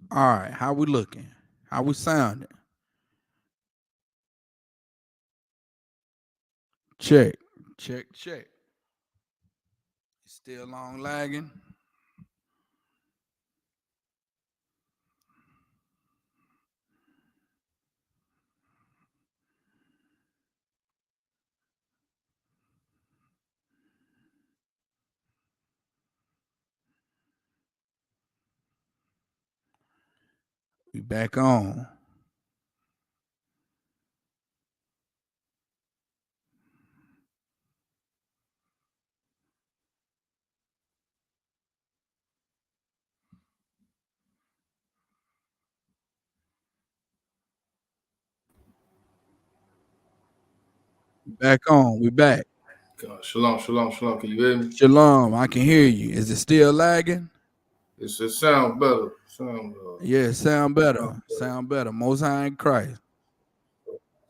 All right, how we looking? How we sounding? Check, check, check. Still long lagging. We back on. Back on. We back. God, shalom, shalom, shalom. Can you hear me? Shalom. I can hear you. Is it still lagging? It sound better. Sound Yeah, sound better. Sound better. Most High in Christ.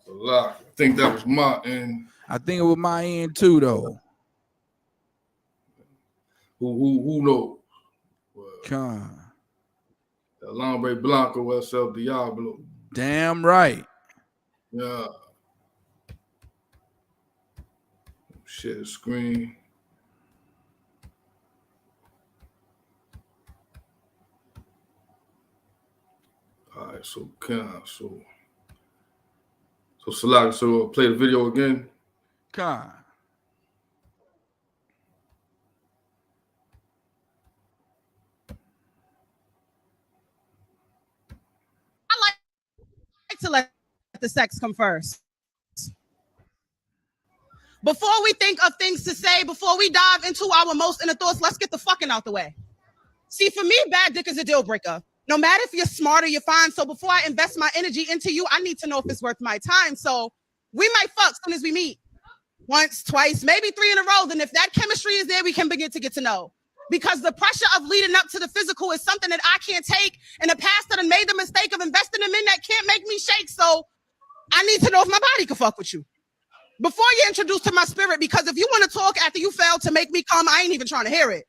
a lot. I think that was my end. I think it was my end too, though. Who knows? Well, Con. El Hombre Blanco, es el Diablo. Damn right. Yeah. Share the screen. All right, so Salak, so play the video again. Con. I like to let the sex come first. Before we think of things to say, before we dive into our most inner thoughts, let's get the fucking out the way. See, for me, bad dick is a deal breaker. No matter if you're smart or you're fine. So before I invest my energy into you, I need to know if it's worth my time. So we might fuck as soon as we meet. Once, twice, maybe 3 in a row. Then if that chemistry is there, we can begin to get to know. Because the pressure of leading up to the physical is something that I can't take. In the past, that I made the mistake of investing in men that can't make me shake. So I need to know if my body can fuck with you before you're introduced to my spirit. Because if you want to talk after you failed to make me come, I ain't even trying to hear it.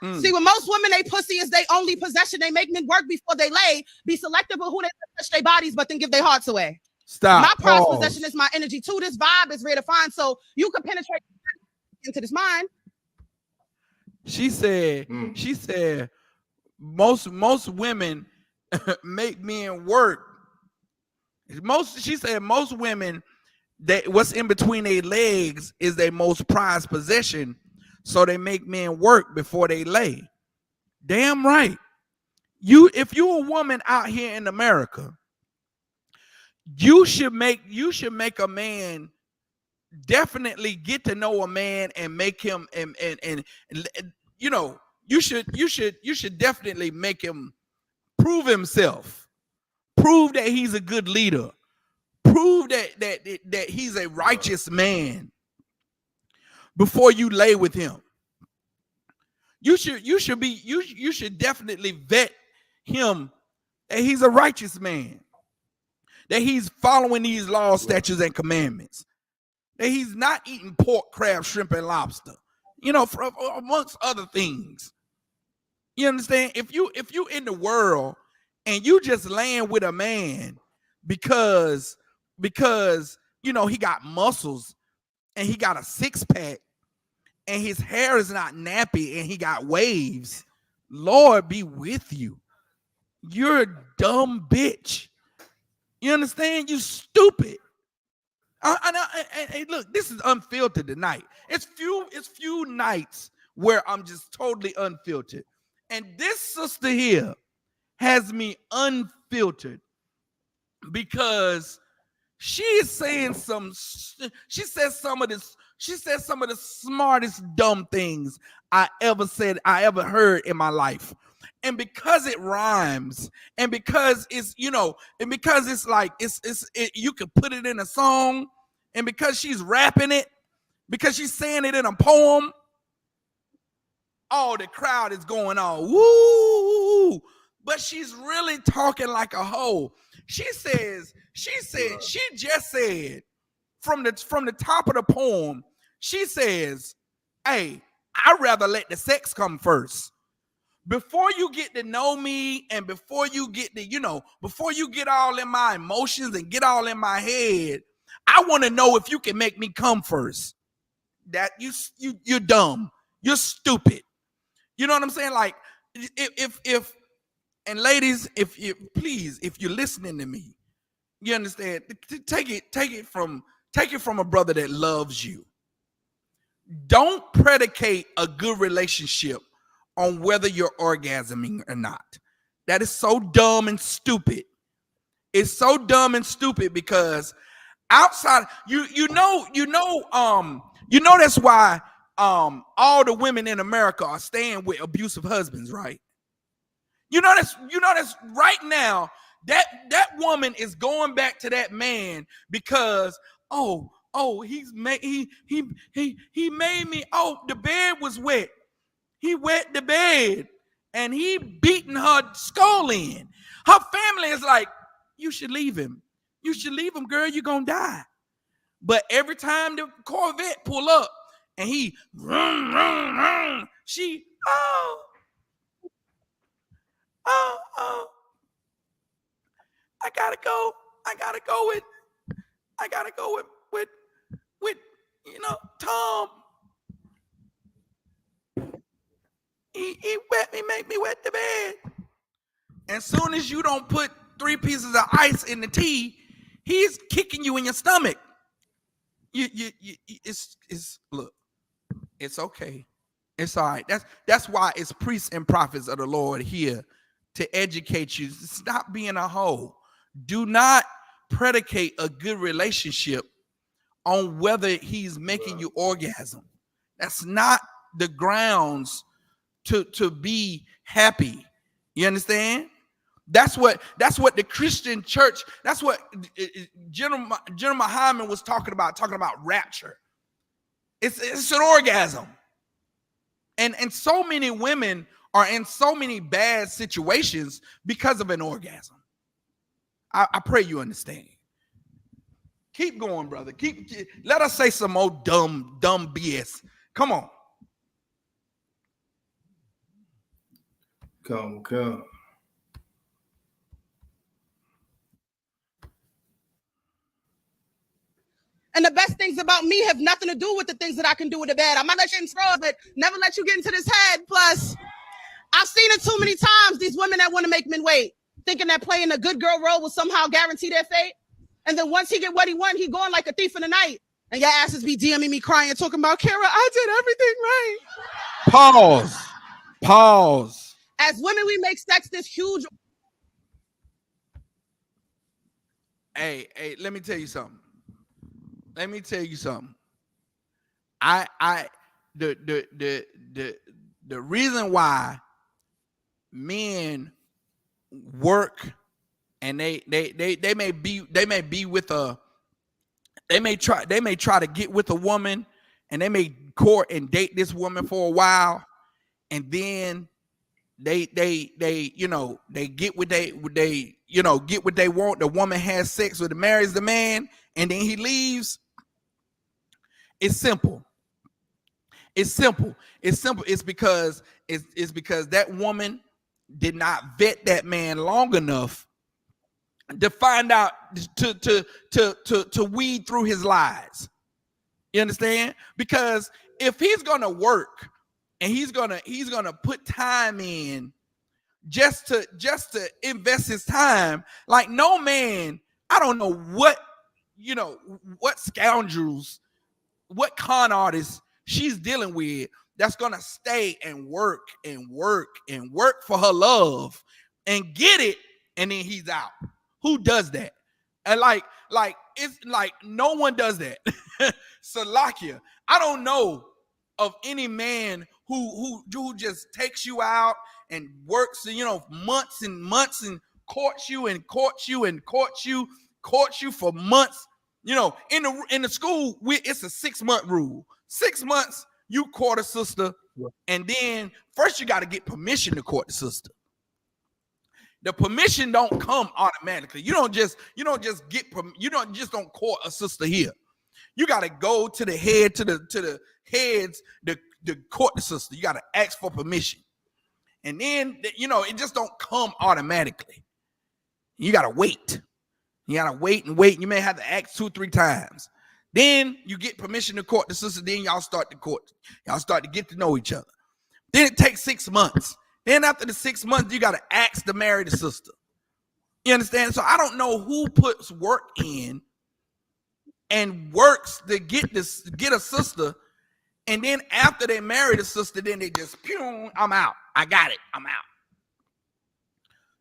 See, with most women, they pussy is their only possession. They make men work before they lay. Be selective of who they touch their bodies, but then give their hearts away. Stop. My prized possession is my energy too. This vibe is rare to find, so you can penetrate into this mind. She said, most women make men work. She said most women, that what's in between their legs is their most prized possession. So they make men work before they lay. Damn right. If you're a woman out here in America, you should make a man definitely get to know a man and make him and you know, you should definitely make him prove himself. Prove that he's a good leader. Prove that he's a righteous man before you lay with him. You should definitely vet him that he's a righteous man, that he's following these laws, statutes, and commandments, that he's not eating pork, crab, shrimp, and lobster, you know, amongst other things. You understand? If you in the world and you just laying with a man because you know he got muscles and he got a six-pack and his hair is not nappy and he got waves, Lord be with you. You're a dumb bitch. You understand? You stupid. And look, this is unfiltered tonight. It's few nights where I'm just totally unfiltered. And this sister here has me unfiltered because she is saying she says some of the smartest dumb things I ever heard in my life. And because it rhymes, and because it's, you know, and because it's like you could put it in a song, and because she's rapping it, because she's saying it in a poem, the crowd is going on woo, but she's really talking like a hoe. She just said from the top of the poem, she says, hey, I'd rather let the sex come first. before you get to know me and before you get to, before you get all in my emotions and get all in my head, I want to know if you can make me come first. That you're dumb. You're stupid. You know what I'm saying? Like, if and ladies, if you're listening to me, you understand, take it from a brother that loves you. Don't predicate a good relationship on whether you're orgasming or not. That is so dumb and stupid. It's so dumb and stupid because outside, that's why all the women in America are staying with abusive husbands, right? That's right now that woman is going back to that man because he made me, the bed was wet. He wet the bed and he beating her skull in. Her family is like, you should leave him. You should leave him, girl. You're gonna die. But every time the Corvette pull up and he vroom, vroom, vroom, she I gotta go with Tom. He make me wet the bed. And soon as you don't put 3 pieces of ice in the tea, he's kicking you in your stomach. Look, it's okay. It's all right. That's why it's priests and prophets of the Lord here to educate you. Stop being a hoe. Do not predicate a good relationship on whether he's making you orgasm. That's not the grounds to be happy. You understand? That's what the Christian church, that's what General Muhammad was talking about rapture. It's an orgasm. And so many women are in so many bad situations because of an orgasm. I pray you understand. Keep going, brother. Let us say some more dumb BS. Come on. Come. And the best things about me have nothing to do with the things that I can do with the bed. I might let you in throw, but never let you get into this head. Plus, I've seen it too many times, these women that want to make men wait, thinking that playing a good girl role will somehow guarantee their fate. And then once he get what he want, he going like a thief in the night. And your asses be DMing me crying, talking about, Kara, I did everything right. Pause. As women, we make sex this huge. Hey, let me tell you something. The reason why men work and they may try to get with a woman and they may court and date this woman for a while, and then they get what they want. The woman has sex with, marries the man, and then he leaves. It's simple. It's because that woman did not vet that man long enough to find out to weed through his lies. You understand? Because if he's gonna work and he's gonna put time in just to invest his time, like no man, I don't know what scoundrels, what con artists she's dealing with that's gonna stay and work for her love and get it, and then he's out. Who does that? And like it's like no one does that. Salakia, I don't know of any man who just takes you out and works, months and months and courts you for months. In the school, it's a 6-month rule. 6 months you court a sister, and then first you got to get permission to court the sister. The permission don't come automatically. You don't just don't court a sister here. You got to go to the heads to court the sister. You got to ask for permission. And then, you know, it just don't come automatically. You got to wait. You got to wait and wait. You may have to ask 2-3 times. Then you get permission to court the sister. Then y'all start to court. Y'all start to get to know each other. Then it takes 6 months. Then after the 6 months, you got to ask to marry the sister. You understand? So I don't know who puts work in and works to get a sister. And then after they marry the sister, then they just, pew, I'm out. I got it. I'm out.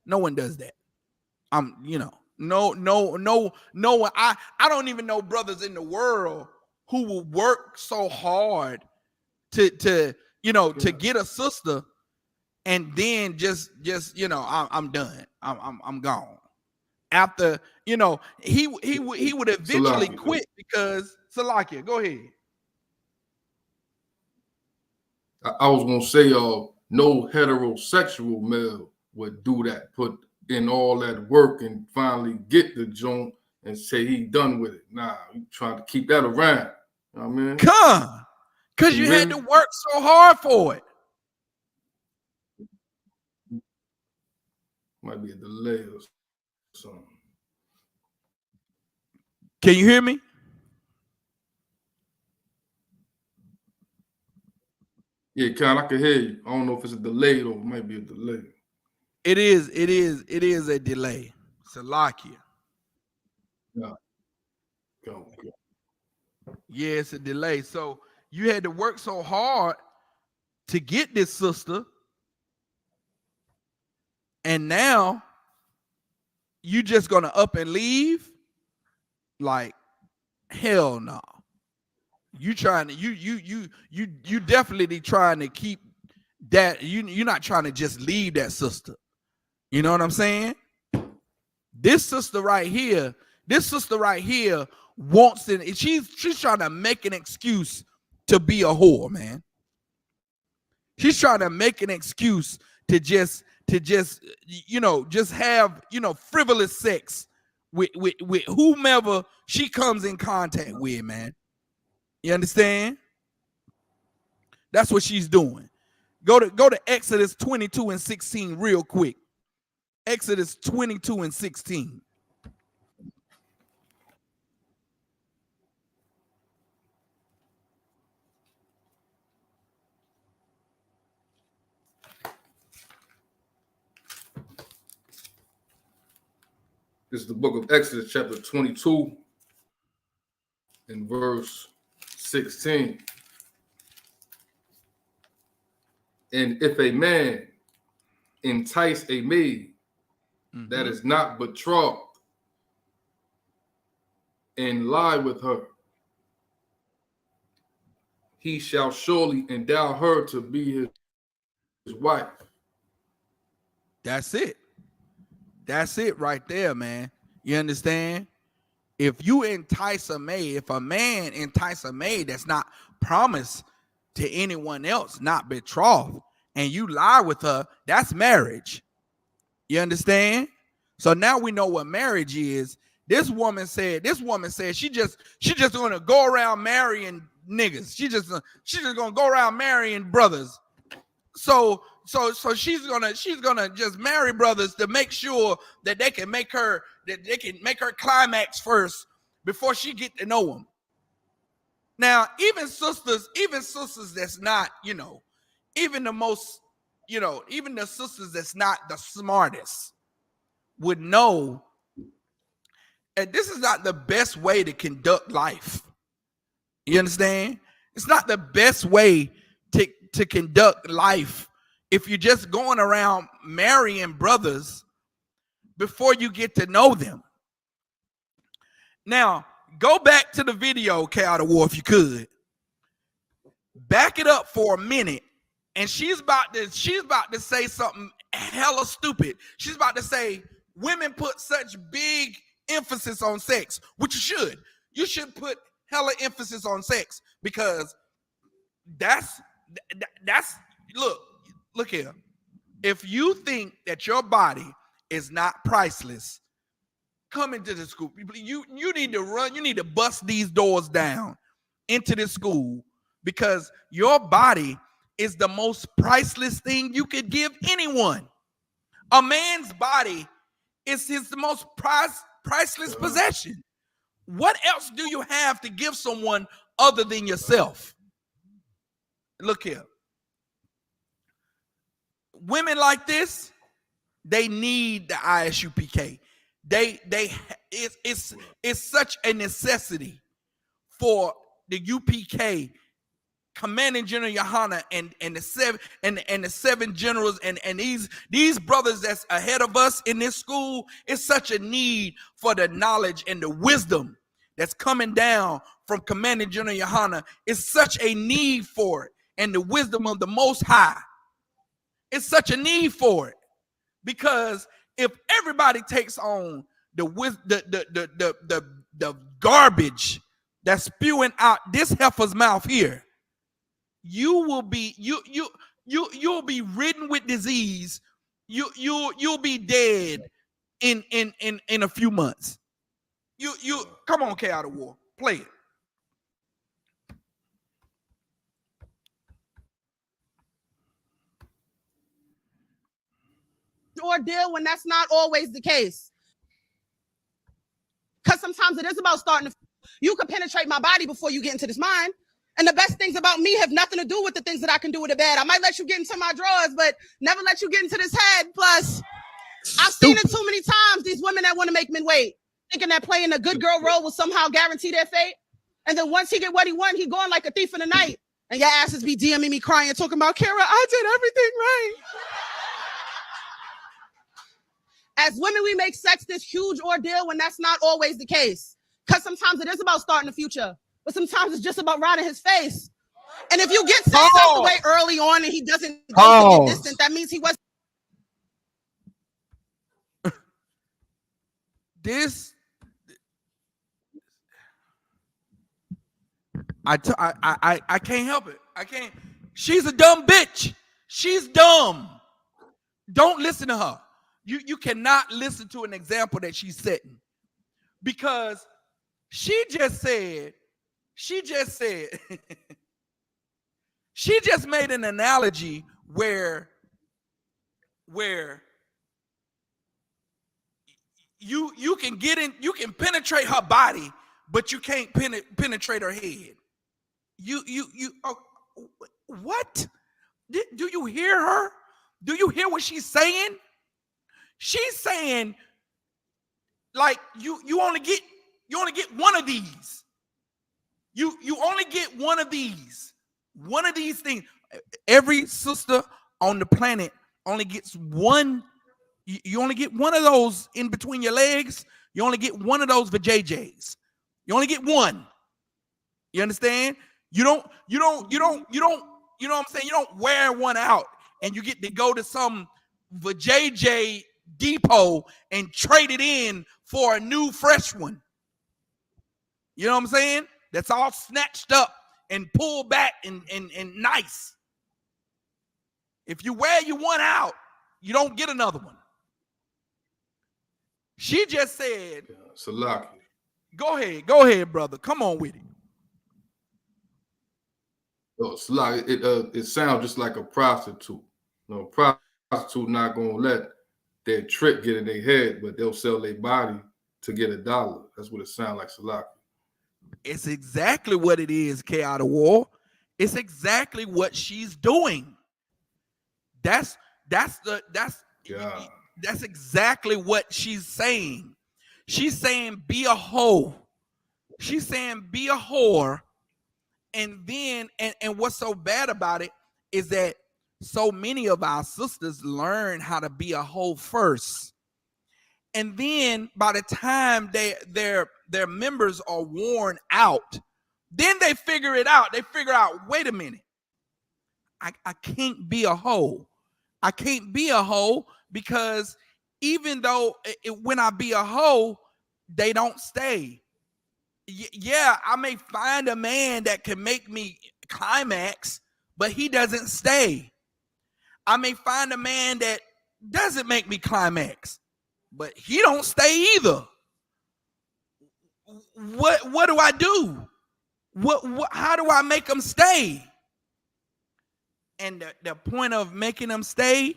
No one does that. You know, no. I don't even know brothers in the world who will work so hard to you know, to get a sister and then just you know, I'm done. I'm gone. After, you know, he would eventually quit because Salakia, go ahead. I was gonna say, no heterosexual male would do that, put in all that work and finally get the joint and say he done with it. Nah, you trying to keep that around. You know what I mean? Come, because you had to work so hard for it. Might be a delay or something. Can you hear me? Yeah, Con, I can hear you. I don't know if it's a delay or it might be a delay. It is a delay. Salakia. Yeah. Yeah, it's a delay. So you had to work so hard to get this sister, and now you just gonna up and leave? Like, hell no. You trying to you definitely trying to keep that. You're not trying to just leave that sister. You know what I'm saying? This sister right here wants it. She's trying to make an excuse to be a whore, man. She's trying to make an excuse to just you know, just have, you know, frivolous sex with whomever she comes in contact with, man. You understand? That's what she's doing. Go to Exodus 22:16 real quick. Exodus 22:16. This is the book of Exodus, chapter 22, and verse 16. And if a man entice a maid that is not betrothed and lie with her, he shall surely endow her to be his wife. That's it. That's it right there, man. You understand? If you entice a maid, if a man entice a maid that's not promised to anyone else, not betrothed, and you lie with her, that's marriage. You understand? So now we know what marriage is. This woman said she just gonna go around marrying niggas. She's just gonna go around marrying brothers. So she's gonna just marry brothers to make sure that they can make her climax first before she get to know them. Now, even sisters that's not, you know, even the sisters that's not the smartest would know that this is not the best way to conduct life. You understand? It's not the best way to conduct life if you're just going around marrying brothers before you get to know them. Now, go back to the video, N.W.O, if you could. Back it up for a minute, and she's about to say something hella stupid. She's about to say women put such big emphasis on sex, which you should. You should put hella emphasis on sex because that's look here. If you think that your body is not priceless, come into the school. You need to run. You need to bust these doors down into this school because your body is the most priceless thing you could give anyone. A man's body is his most priceless possession. What else do you have to give someone other than yourself? Look here. Women like this, they need the Isupk. It's such a necessity for the UPK, Commanding General Johanna, and the seven generals and these brothers that's ahead of us in this school. It's such a need for the knowledge and the wisdom that's coming down from Commanding General Johanna. It's such a need for it, and the wisdom of the Most High. It's such a need for it, because if everybody takes on the garbage that's spewing out this heifer's mouth here, you'll be ridden with disease. You'll be dead in a few months. You come on, N.W.O, play it. Ordeal when that's not always the case. Because sometimes it is about starting to, you can penetrate my body before you get into this mind. And the best things about me have nothing to do with the things that I can do with the bed. I might let you get into my drawers, but never let you get into this head. Plus, I've seen it too many times, these women that want to make men wait, thinking that playing a good girl role will somehow guarantee their fate. And then once he get what he want, he going like a thief in the night. And your asses be DMing me crying, talking about, Kara, I did everything right. As women, we make sex this huge ordeal when that's not always the case. Because sometimes it is about starting the future, but sometimes it's just about riding his face. And if you get sex out the way early on and he doesn't go to get distant, that means he was. I can't help it. I can't. She's a dumb bitch. She's dumb. Don't listen to her. You cannot listen to an example that she's setting, because she just made an analogy where you can get in, you can penetrate her body, but you can't penetrate her head. What? Do you hear her? Do you hear what she's saying? She's saying, like, you only get one of these. You only get one of these things. Every sister on the planet only gets one. You only get one of those in between your legs. You only get one of those for JJs. You only get one. You understand? You know what I'm saying? You don't wear one out and you get to go to some JJ depot and trade it in for a new fresh one. You know what I'm saying? That's all snatched up and pulled back and nice. If you wear your one out, you don't get another one. She just said, Salaki. Go ahead, brother. Come on with it. Oh, Salaki, it sounds just like a prostitute. No, prostitute not gonna let their trick get in their head, but they'll sell their body to get $1. That's what it sounds like, Salaki. It's exactly what it is, N.W.O. It's exactly what she's doing. That's exactly what she's saying. She's saying be a hoe. She's saying be a whore. And then, and what's so bad about it is that so many of our sisters learn how to be a hoe first. And then by the time their members are worn out, then they figure it out. They figure out, wait a minute, I can't be a hoe. I can't be a hoe, because even though when I be a hoe, they don't stay. Yeah, I may find a man that can make me climax, but he doesn't stay. I may find a man that doesn't make me climax, but he don't stay either. What do I do? How do I make them stay? And the point of making them stay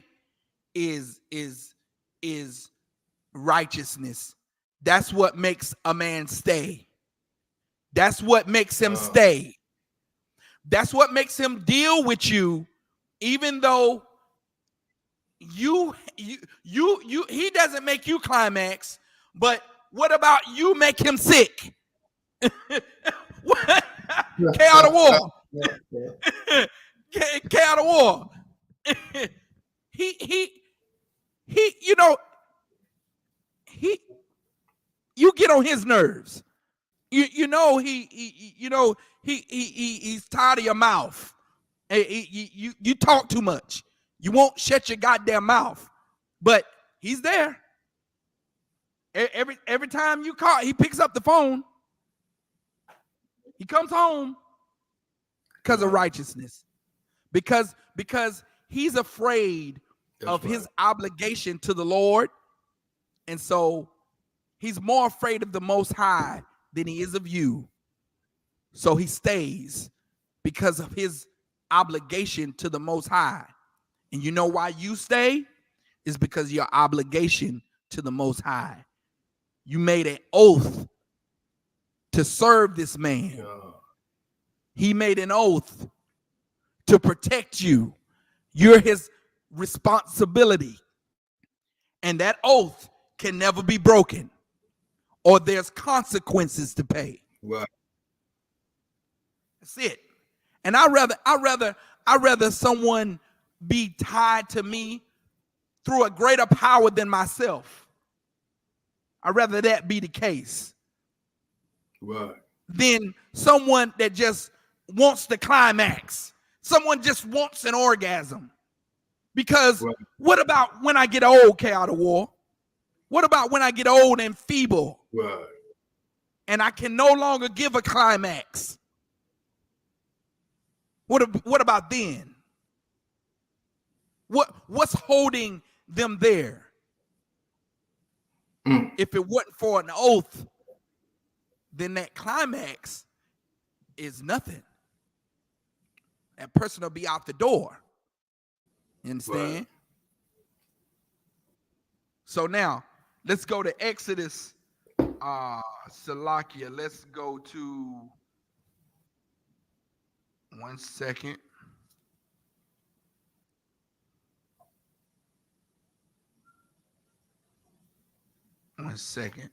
is righteousness. That's what makes a man stay. That's what makes him stay. That's what makes him deal with you, even though he doesn't make you climax. But what about you make him sick? What? K out of war. K out of war. he you get on his nerves. He's tired of your mouth. You talk too much. You won't shut your goddamn mouth. But he's there. Every time you call, he picks up the phone. He comes home because of righteousness. Because he's afraid of his obligation to the Lord. And so he's more afraid of the Most High than he is of you. So he stays because of his obligation to the Most High. And you know why you stay? Is because your obligation to the Most High. You made an oath to serve this man. He made an oath to protect you. You're his responsibility. And that oath can never be broken, or there's consequences to pay. Right. That's it. And I rather someone be tied to me through a greater power than myself. I'd rather that be the case. Right. Than someone that just wants the climax. Someone just wants an orgasm. Because what about when I get old, K out of war? What about when I get old and feeble? Right. And I can no longer give a climax? What about then? What's holding them there? If it wasn't for an oath, then that climax is nothing. That person will be out the door. You understand? Right. So now, let's go to Exodus, Salakia. Let's go to, 1 second. One second.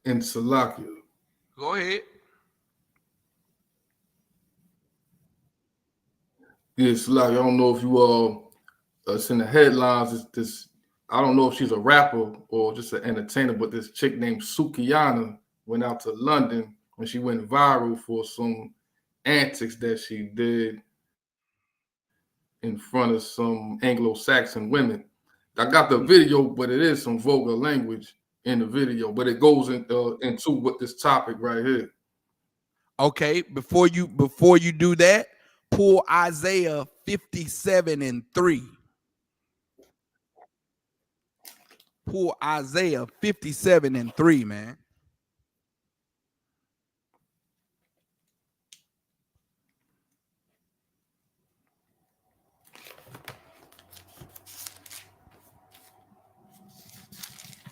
In Salakia. Go ahead. Yeah, Salakia. I don't know if you it's in the headlines. This I don't know if she's a rapper or just an entertainer, but this chick named Sukiyana went out to London and she went viral for some antics that she did in front of some Anglo-Saxon women. I got the video, but it is some vulgar language in the video, but it goes into what this topic right here. Okay, before you do that, pull Isaiah 57:3. Pull Isaiah 57:3, man.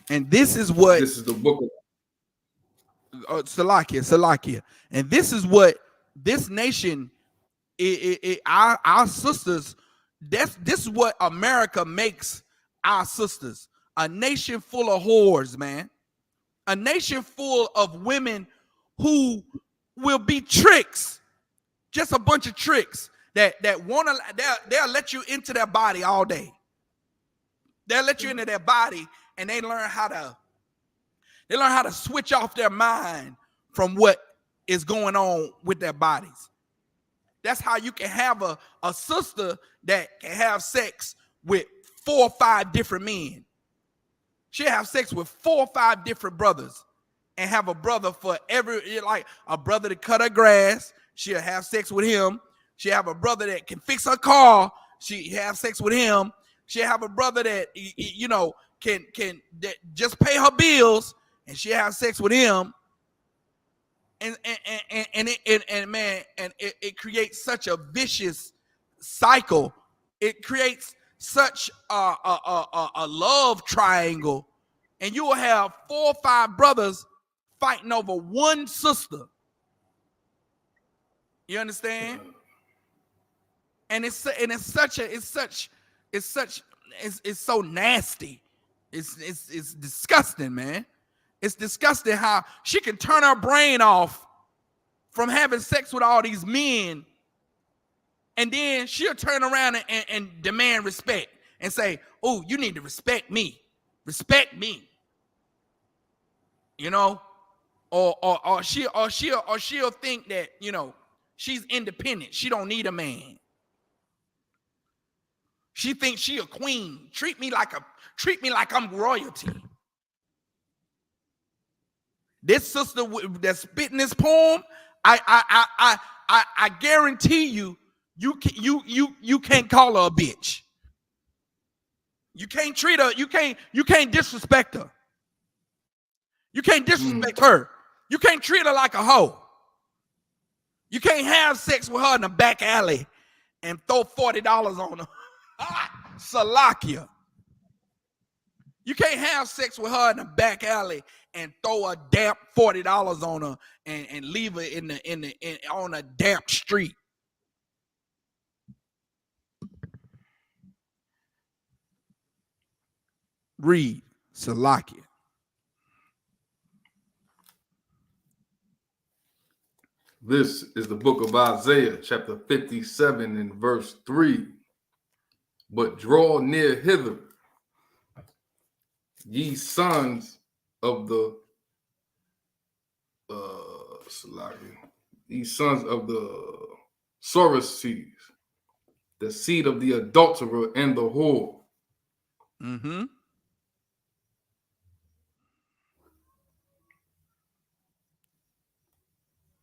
And this is what this is the book of Salakia. And this is what this nation, our sisters, this is what America makes our sisters. A nation full of whores, man. A nation full of women who will be tricks. Just a bunch of tricks that want to, they'll let you into their body all day. They'll let you into their body and they learn how to switch off their mind from what is going on with their bodies. That's how you can have a sister that can have sex with 4 or 5 different men. She'll have sex with 4 or 5 different brothers and have a brother for every, like a brother to cut her grass. She'll have sex with him. She'll have a brother that can fix her car. She have sex with him. She'll have a brother that, you know, can that just pay her bills, and she'll have sex with him. And it creates such a vicious cycle. It creates such a love triangle, and you will have 4 or 5 brothers fighting over one sister. You understand? And it's so nasty. It's disgusting, man. It's disgusting how she can turn her brain off from having sex with all these men, and then she'll turn around and demand respect and say, "Oh, you need to respect me. Respect me." You know, or she'll think that, you know, she's independent. She don't need a man. She thinks she a queen. Treat me like I'm royalty. This sister that's spitting this poem, I guarantee you can't call her a bitch. You can't treat her. You can't disrespect her. You can't disrespect her. You can't treat her like a hoe. You can't have sex with her in the back alley and throw $40 on her. Salakia. You can't have sex with her in the back alley and throw a damp $40 on her and leave her on a damp street. Read Salakia. This is the book of Isaiah, chapter 57 and verse 3. But draw near hither, ye sons of the sorceries, the seed of the adulterer and the whore. Mm-hmm.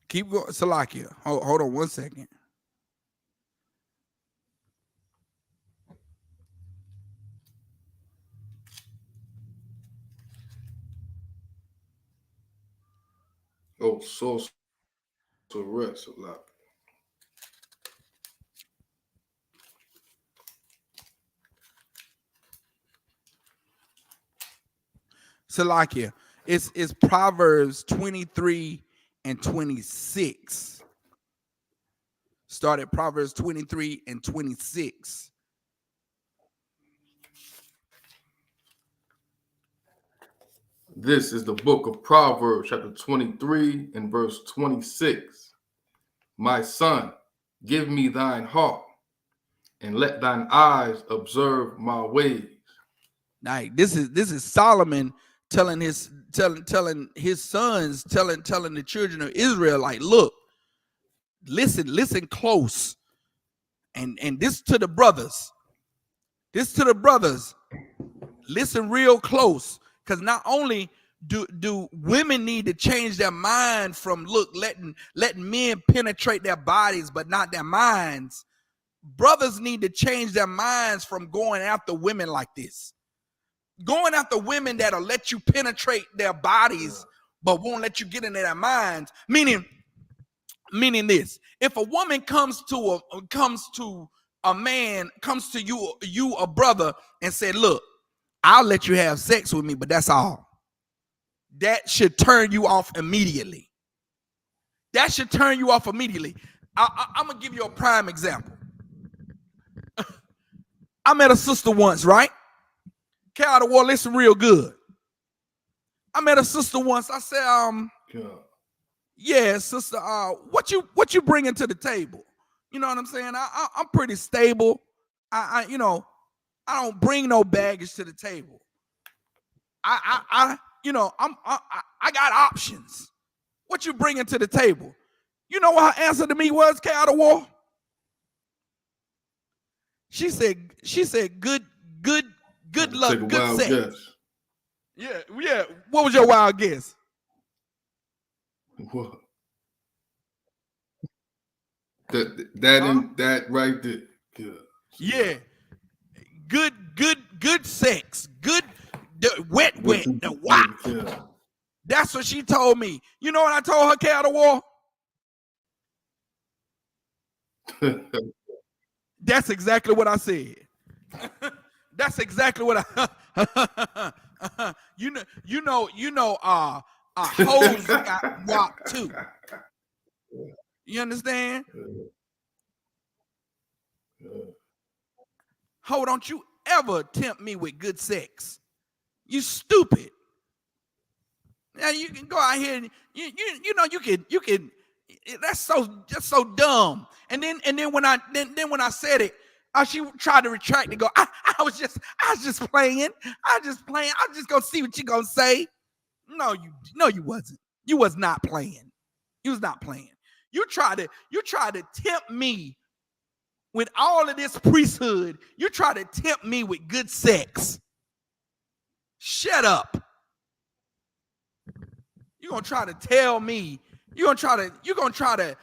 Keep going, Salakia. Hold on 1 second. Oh, sorceress, Salakia. Salakia. It's Proverbs 23 and 26. Start at Proverbs 23 and 26. This is the book of Proverbs, chapter 23 and verse 26. My son, give me thine heart, and let thine eyes observe my ways. Now, this is Solomon telling his sons, telling the children of Israel, like, look, listen close. And this to the brothers. Listen real close. Because not only do women need to change their mind from letting men penetrate their bodies but not their minds, brothers need to change their minds from going after women like this. Going after women that'll let you penetrate their bodies but won't let you get into their minds. Meaning this: if a woman comes to you, a brother, and said, "Look, I'll let you have sex with me, but that's all." That should turn you off immediately. I'm gonna give you a prime example. I met a sister once, right? N.W.O, listen real good. I met a sister once. I said, yeah, sister, what you bringing to the table? You know what I'm saying? I'm pretty stable. I don't bring no baggage to the table. I got options. What you bringing to the table? You know what her answer to me was, N.W.O? She said, good luck, good sex. Yeah. What was your wild guess? What? That right there. Yeah. Good sex. Good wet. The wow. Yeah. That's what she told me. You know what I told her, N.W.O? That's exactly what I said. That's exactly what I hoes got WAP too. You understand? Ho, don't you ever tempt me with good sex. You stupid. Now you can go out here and you can that's so dumb. And then when I said it, she tried to retract and go, I was just playing. I was just gonna see what you gonna say. No, you wasn't. You was not playing. You was not playing. You tried to tempt me with all of this priesthood. You try to tempt me with good sex. Shut up. You're gonna try to tell me, you're gonna try to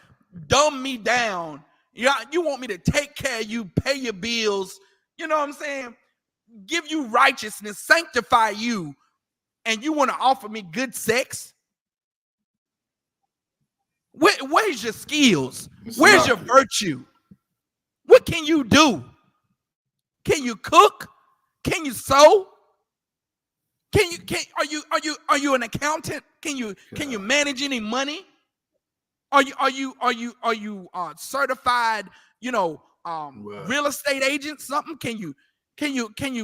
dumb me down. You want me to take care of you, pay your bills, you know what I'm saying? Give you righteousness, sanctify you, and you want to offer me good sex? Where's your skills? Where's your virtue? What can you do? Can you cook? Can you sew? Are you an accountant? Can you manage any money? Are you certified, real estate agent, something? Can you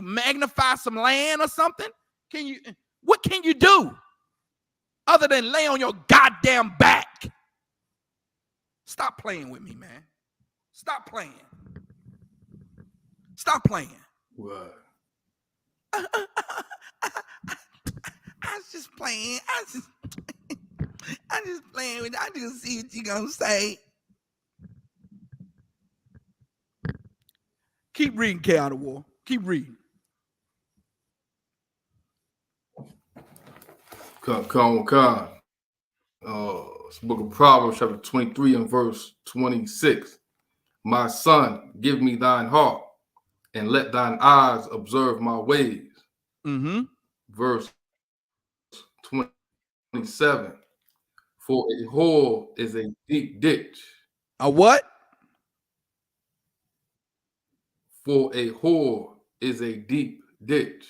magnify some land or something? What can you do other than lay on your goddamn back? Stop playing with me, man. Stop playing. Stop playing. What? I was just playing. I'm just playing with you. I just see what you gonna say. Keep reading, N.W.O. Keep reading. Come. It's the book of Proverbs, chapter 23 and verse 26. My son, give me thine heart, and let thine eyes observe my ways. Mm-hmm. Verse 27. For a whore is a deep ditch. A what? For a whore is a deep ditch.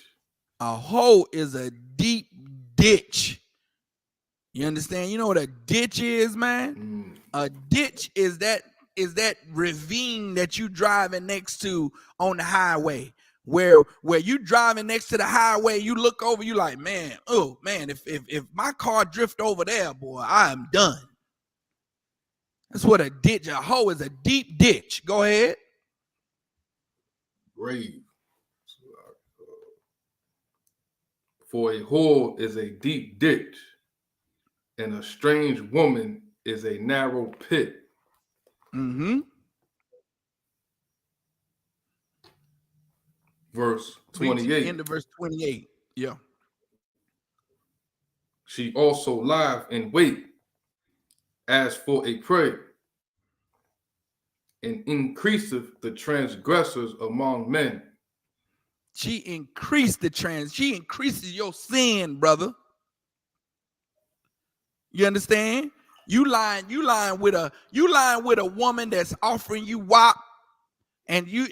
A hole is a deep ditch. You understand? You know what a ditch is, man? A ditch is that ravine that you driving next to on the highway, where you driving next to the highway, you look over, you like, man, oh man, if my car drift over there, boy, I am done. That's what a ditch, a hole is a deep ditch. Go ahead. Grave. For a whore is a deep ditch, and a strange woman is a narrow pit. Mm-hmm. Verse 28. End of verse 28. Yeah. She also lieth in wait as for a prey, and increaseth the transgressors among men. She increases your sin, brother. You understand? You lying with a woman that's offering you WAP, and you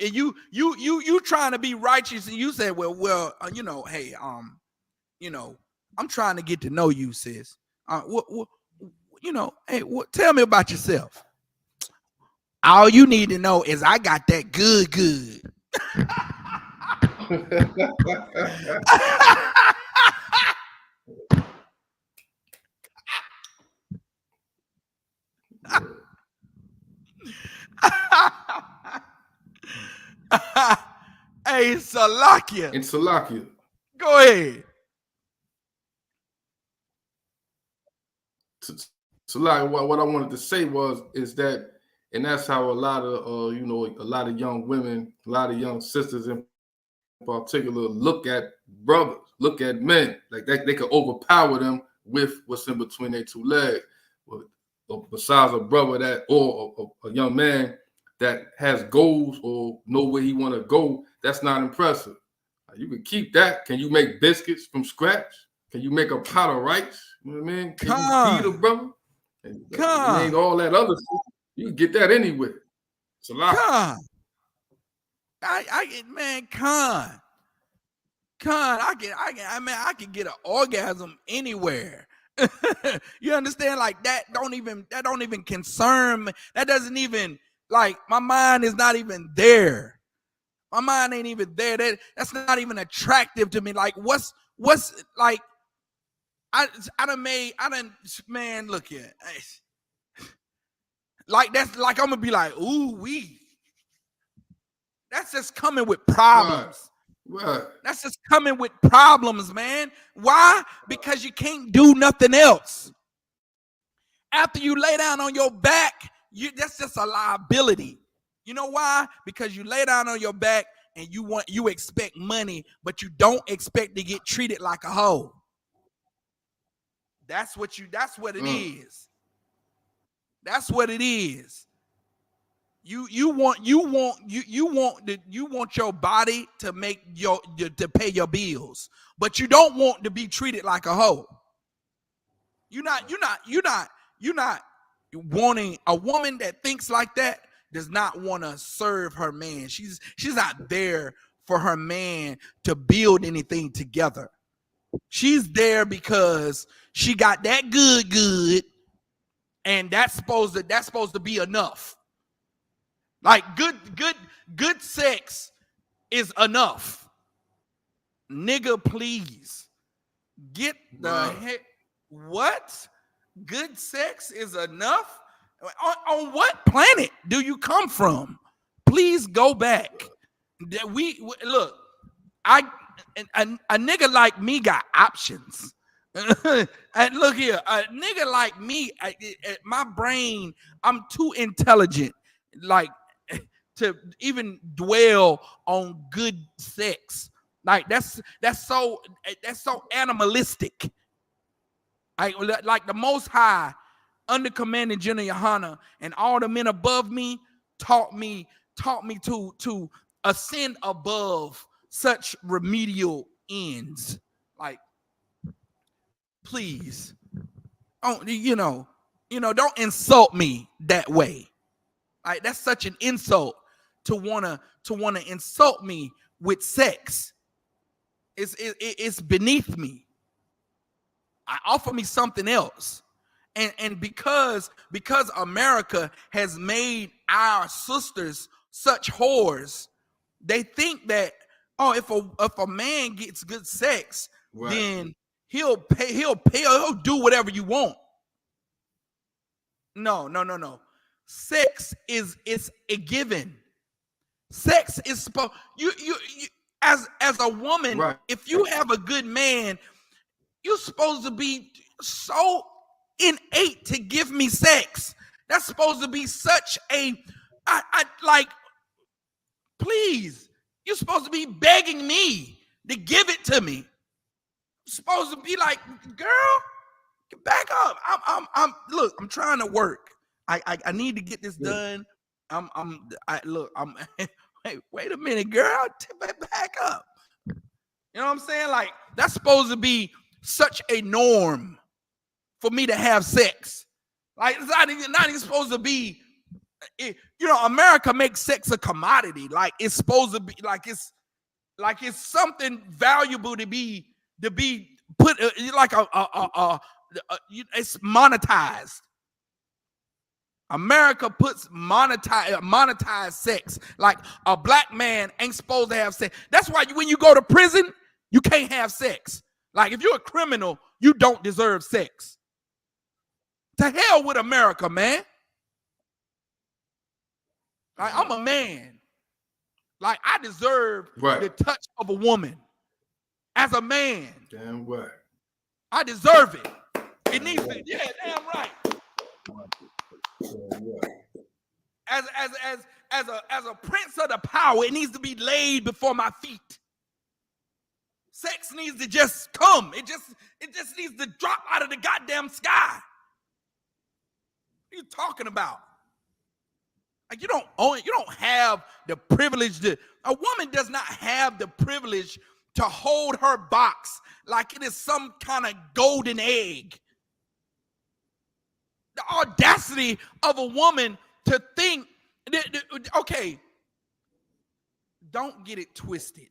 trying to be righteous, and you say, well, hey, I'm trying to get to know you, sis. Hey, tell me about yourself. All you need to know is I got that good. Hey, Salakia. In Salakia. Go ahead. Salakia, what I wanted to say is that, and that's how a lot of young women, a lot of young sisters in particular look at brothers. look at men like that. They could overpower them with what's in between their two legs. But besides a brother that or a young man that has goals or know where he want to go, that's not impressive. You can keep that. Can you make biscuits from scratch? Can you make a pot of rice? You know what I mean? Can you feed a brother? And ain't all that other stuff. You can get that anywhere. It's a lot. I can get an orgasm anywhere. You understand? Like that don't even concern me. That doesn't even, like, my mind is not even there. My mind ain't even there. That's not even attractive to me. Like, what's like, man, look here. Like, that's like, I'm gonna be like, ooh, wee. That's just coming with problems. Right. That's just coming with problems, man. Why? Because you can't do nothing else. After you lay down on your back, that's just a liability. You know why? Because you lay down on your back and you expect money, but you don't expect to get treated like a hoe. That's what it is. That's what it is. You want your body to make to pay your bills, but you don't want to be treated like a hoe. You're not wanting a woman that thinks like that. Does not want to serve her man. She's not there for her man to build anything together. She's there because she got that good, and that's supposed to be enough. Like good sex is enough. Nigga, please get the heck. What? Good sex is enough? On what planet do you come from? Please go back. Look. A nigga like me got options. And look here, a nigga like me, my brain, I'm too intelligent, like, to even dwell on good sex. Like that's so animalistic. Like the Most High, under commanding General Yohana, and all the men above me taught me to ascend above such remedial ends. Like, please, don't insult me that way. Like, that's such an insult to wanna insult me with sex. It's beneath me. Offer me something else. And because America has made our sisters such whores, they think that, if a man gets good sex, right, then he'll do whatever you want. No. Sex is a given. Sex is supposed, you as a woman, right, if you have a good man, you're supposed to be so innate to give me sex. That's supposed to be such a, like, please, you're supposed to be begging me to give it to me. You're supposed to be like, girl, get back up. Look, I'm trying to work. I need to get this done. Wait a minute, girl, back up. You know what I'm saying? Like, that's supposed to be such a norm for me to have sex. Like, it's not even supposed to be, America makes sex a commodity. Like, it's supposed to be like it's something valuable to be put, like it's monetized. America puts monetized sex. Like, a black man ain't supposed to have sex. That's why when you go to prison, you can't have sex. Like, if you're a criminal, you don't deserve sex. To hell with America, man. Like, I'm a man. Like, I deserve the touch of a woman. As a man. Damn right. I deserve it. It needs to, yeah, damn right. As a prince of the power, it needs to be laid before my feet. Sex needs to just come. It just needs to drop out of the goddamn sky. What are you talking about? Like you don't have the privilege to. A woman does not have the privilege to hold her box like it is some kind of golden egg. The audacity of a woman to think, okay, don't get it twisted.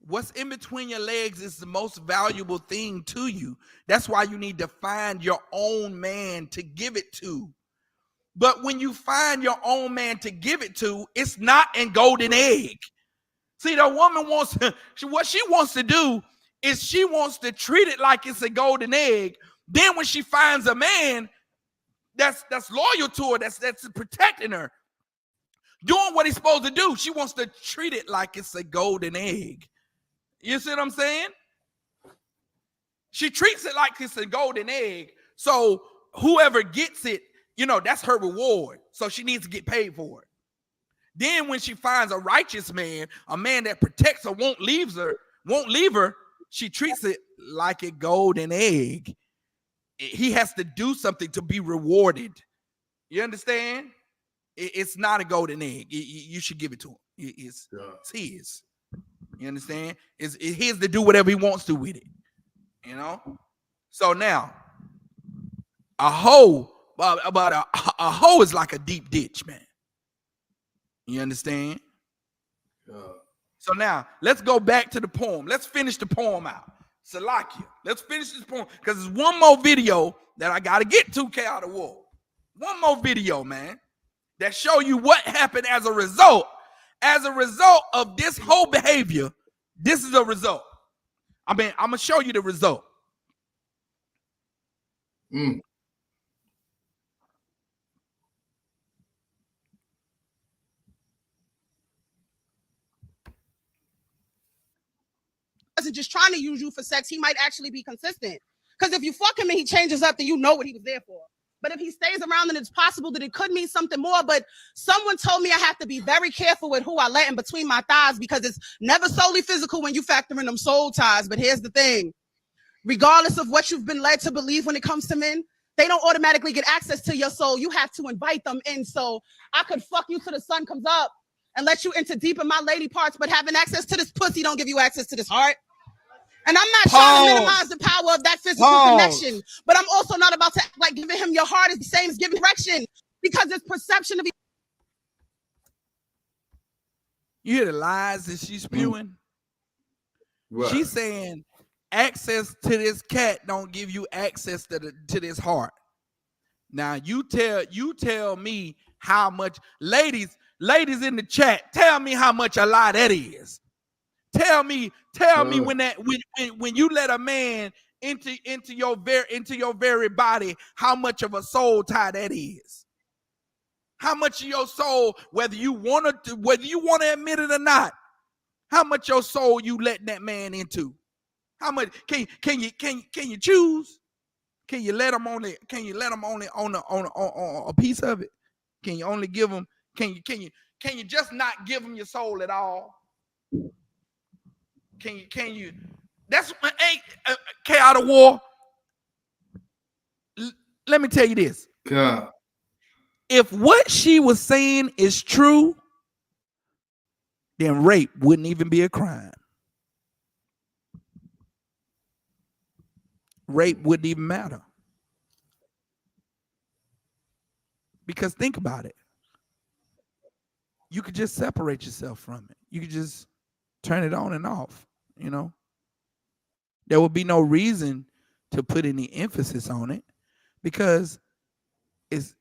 What's in between your legs is the most valuable thing to you. That's why you need to find your own man to give it to. But when you find your own man to give it to, it's not a golden egg. See, the woman wants what she wants to do is she wants to treat it like it's a golden egg. Then when she finds a man that's loyal to her, that's protecting her, doing what he's supposed to do, she wants to treat it like it's a golden egg. You see what I'm saying? She treats it like it's a golden egg. So whoever gets it, that's her reward. So she needs to get paid for it. Then when she finds a righteous man, a man that protects her, won't leave her, she treats it like a golden egg. He has to do something to be rewarded. You understand? It's not a golden egg. You should give it to him. It's his. You understand? It's his to do whatever he wants to with it. So now, a hoe is like a deep ditch, man. You understand? So now let's go back to the poem. Let's finish the poem out. Salakia. Let's finish this poem because there's one more video that I gotta get to, N.W.O. One more video, man, that show you what happened as a result. As a result of this whole behavior, this is a result. I'm gonna show you the result. Wasn't just trying to use you for sex, he might actually be consistent. Because if you fuck him and he changes up, then you know what he was there for. But if he stays around, then it's possible that it could mean something more. But someone told me I have to be very careful with who I let in between my thighs because it's never solely physical when you factor in them soul ties. But here's the thing. Regardless of what you've been led to believe when it comes to men, they don't automatically get access to your soul. You have to invite them in. So I could fuck you till the sun comes up and let you into deep in my lady parts, but having access to this pussy don't give you access to this heart. And I'm not trying to minimize the power of that physical connection, but I'm also not about to act like giving him your heart is the same as giving direction because it's perception of. You hear the lies that she's spewing? Right. She's saying access to this cat don't give you access to this heart. Now you tell me how much, ladies in the chat, tell me how much a lie that is. Tell me when you let a man into your very body, how much of a soul tie that is. How much of your soul, whether you want to admit it or not, how much your soul you letting that man into? How much can you choose? Can you let him only on a piece of it? Can you only give him? Can you just not give him your soul at all? Can you? That's N.W.O. Let me tell you this. Yeah. If what she was saying is true, then rape wouldn't even be a crime. Rape wouldn't even matter. Because think about it. You could just separate yourself from it. You could just turn it on and off. There would be no reason to put any emphasis on it because it's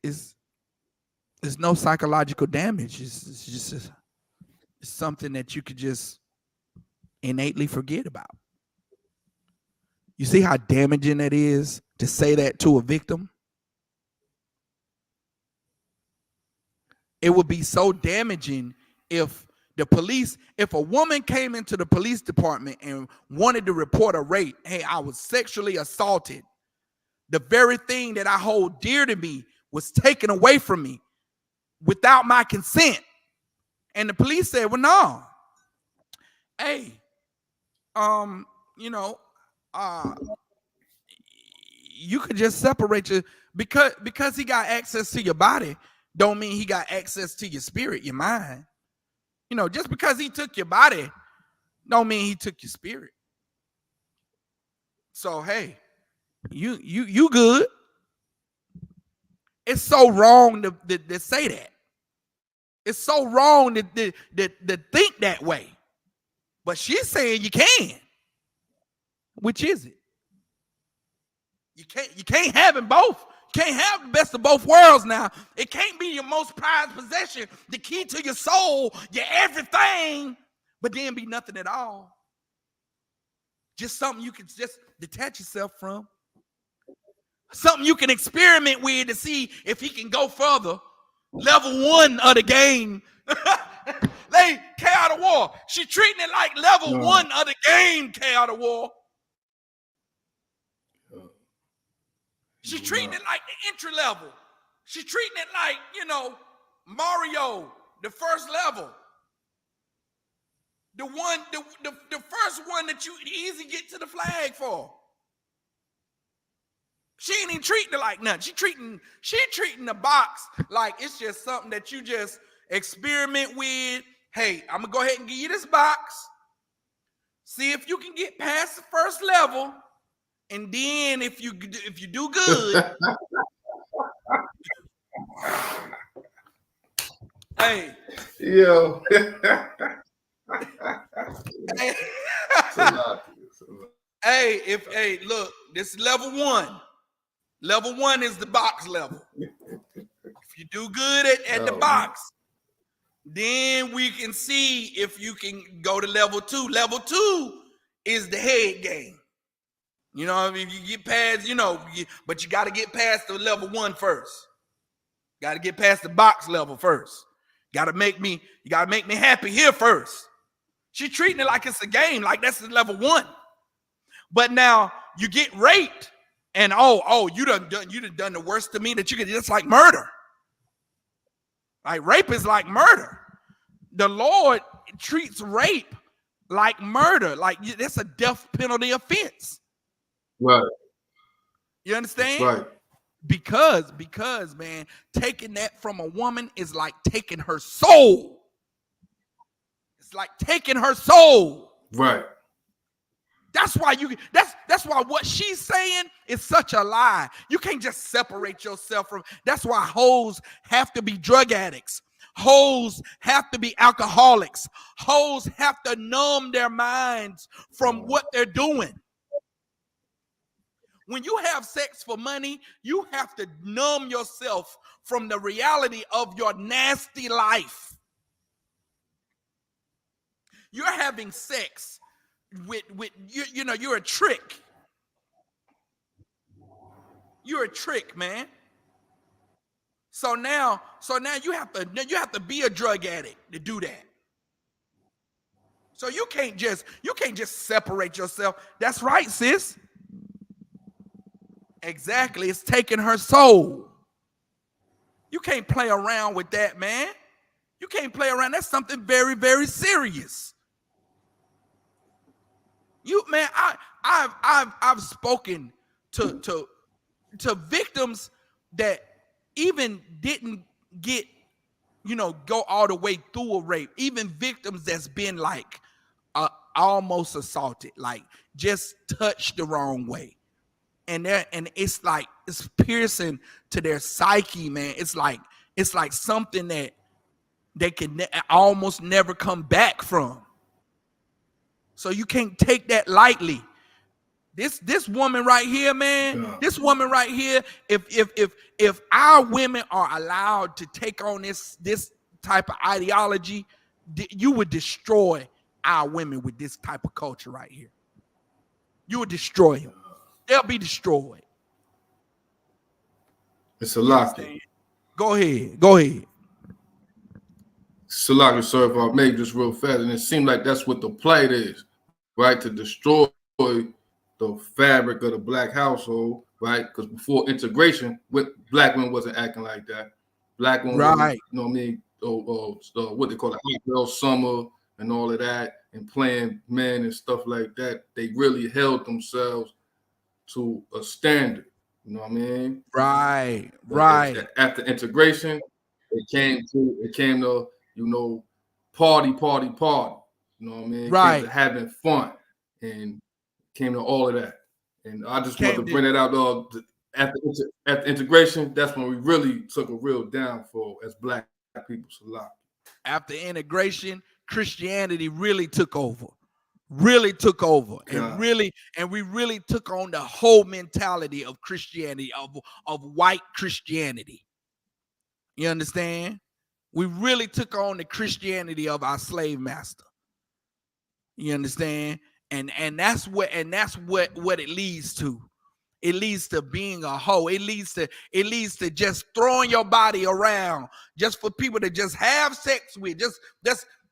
no psychological damage. It's just something that you could just innately forget about. You see how damaging that is to say that to a victim? It would be so damaging if a woman came into the police department and wanted to report a rape, hey, I was sexually assaulted. The very thing that I hold dear to me was taken away from me without my consent. And the police said, well, no. Hey, You know, you could just separate you because he got access to your body don't mean he got access to your spirit, your mind. You know, just because he took your body don't mean he took your spirit. So hey, you good. It's so wrong to say that. It's so wrong to think that way. But she's saying you can. Which is it? You can't have them both. You can't have the best of both worlds now. It can't be your most prized possession, the key to your soul, your everything, but then be nothing at all. Just something you can just detach yourself from. Something you can experiment with to see if he can go further. Level 1 of the game. Like N.W.O. She treating it like level 1 of the game, N.W.O. She's treating it like the entry level. She's treating it like, you know, Mario, the first level. The first one that you easy get to the flag for. She ain't even treating it like nothing. She treating the box like it's just something that you just experiment with. Hey, I'm gonna go ahead and give you this box. See if you can get past the first level. And then if you do good, hey, yo, hey, look, this is level 1. Level 1 is the box level. If you do good at the box, then we can see if you can go to level 2. Level 2 is the head game. You know, if you get past, you know, but you got to get past the level 1 first. Got to get past the box level first. You got to make me happy here first. She's treating it like it's a game, like that's the level 1. But now you get raped, and you done done the worst to me that you could. It's like murder. Like rape is like murder. The Lord treats rape like murder, like it's a death penalty offense. Right. You understand? Right. Because man, taking that from a woman is like taking her soul. It's like taking her soul. Right. That's why that's why what she's saying is such a lie. You can't just separate yourself from. That's why hoes have to be drug addicts. Hoes have to be alcoholics. Hoes have to numb their minds from what they're doing. When you have sex for money, you have to numb yourself from the reality of your nasty life. You're having sex with you know, you're a trick. You're a trick, man. So now you have to be a drug addict to do that. So you can't just separate yourself. That's right, sis. Exactly. It's taking her soul. You can't play around with that, man. You can't play around. That's something very, very serious. Man, I've spoken to victims that even didn't get, you know, go all the way through a rape. Even victims that's been like almost assaulted, like just touched the wrong way. And it's like it's piercing to their psyche, man. It's like something that they can almost never come back from. So you can't take that lightly. This woman right here, man. Yeah. This woman right here. If our women are allowed to take on this type of ideology, you would destroy our women with this type of culture right here. You would destroy them. They'll be destroyed. It's a lot. Go ahead. Salaki, sorry if I made this real fast, and it seemed like that's what the plight is, right? To destroy the fabric of the black household, right? Because before integration, black women wasn't acting like that. Black women, right? You know what I mean? What they call it, hot girl summer and all of that. and playing men and stuff like that, they really held themselves to a standard. You know what I mean? Right, But right, after integration, it came to party. You know what I mean? It came right. to having fun and came to all of that. And I just wanted Came to to bring that out. After integration, that's when we really took a real downfall as Black people. Salah. After integration, Christianity really took over. Really took over, and God. we really took on the whole mentality of Christianity, of white Christianity. You understand? We really took on the Christianity of our slave master. You understand? And that's what it leads to. It leads to being a hoe. It leads to just throwing your body around just for people to just have sex with. Just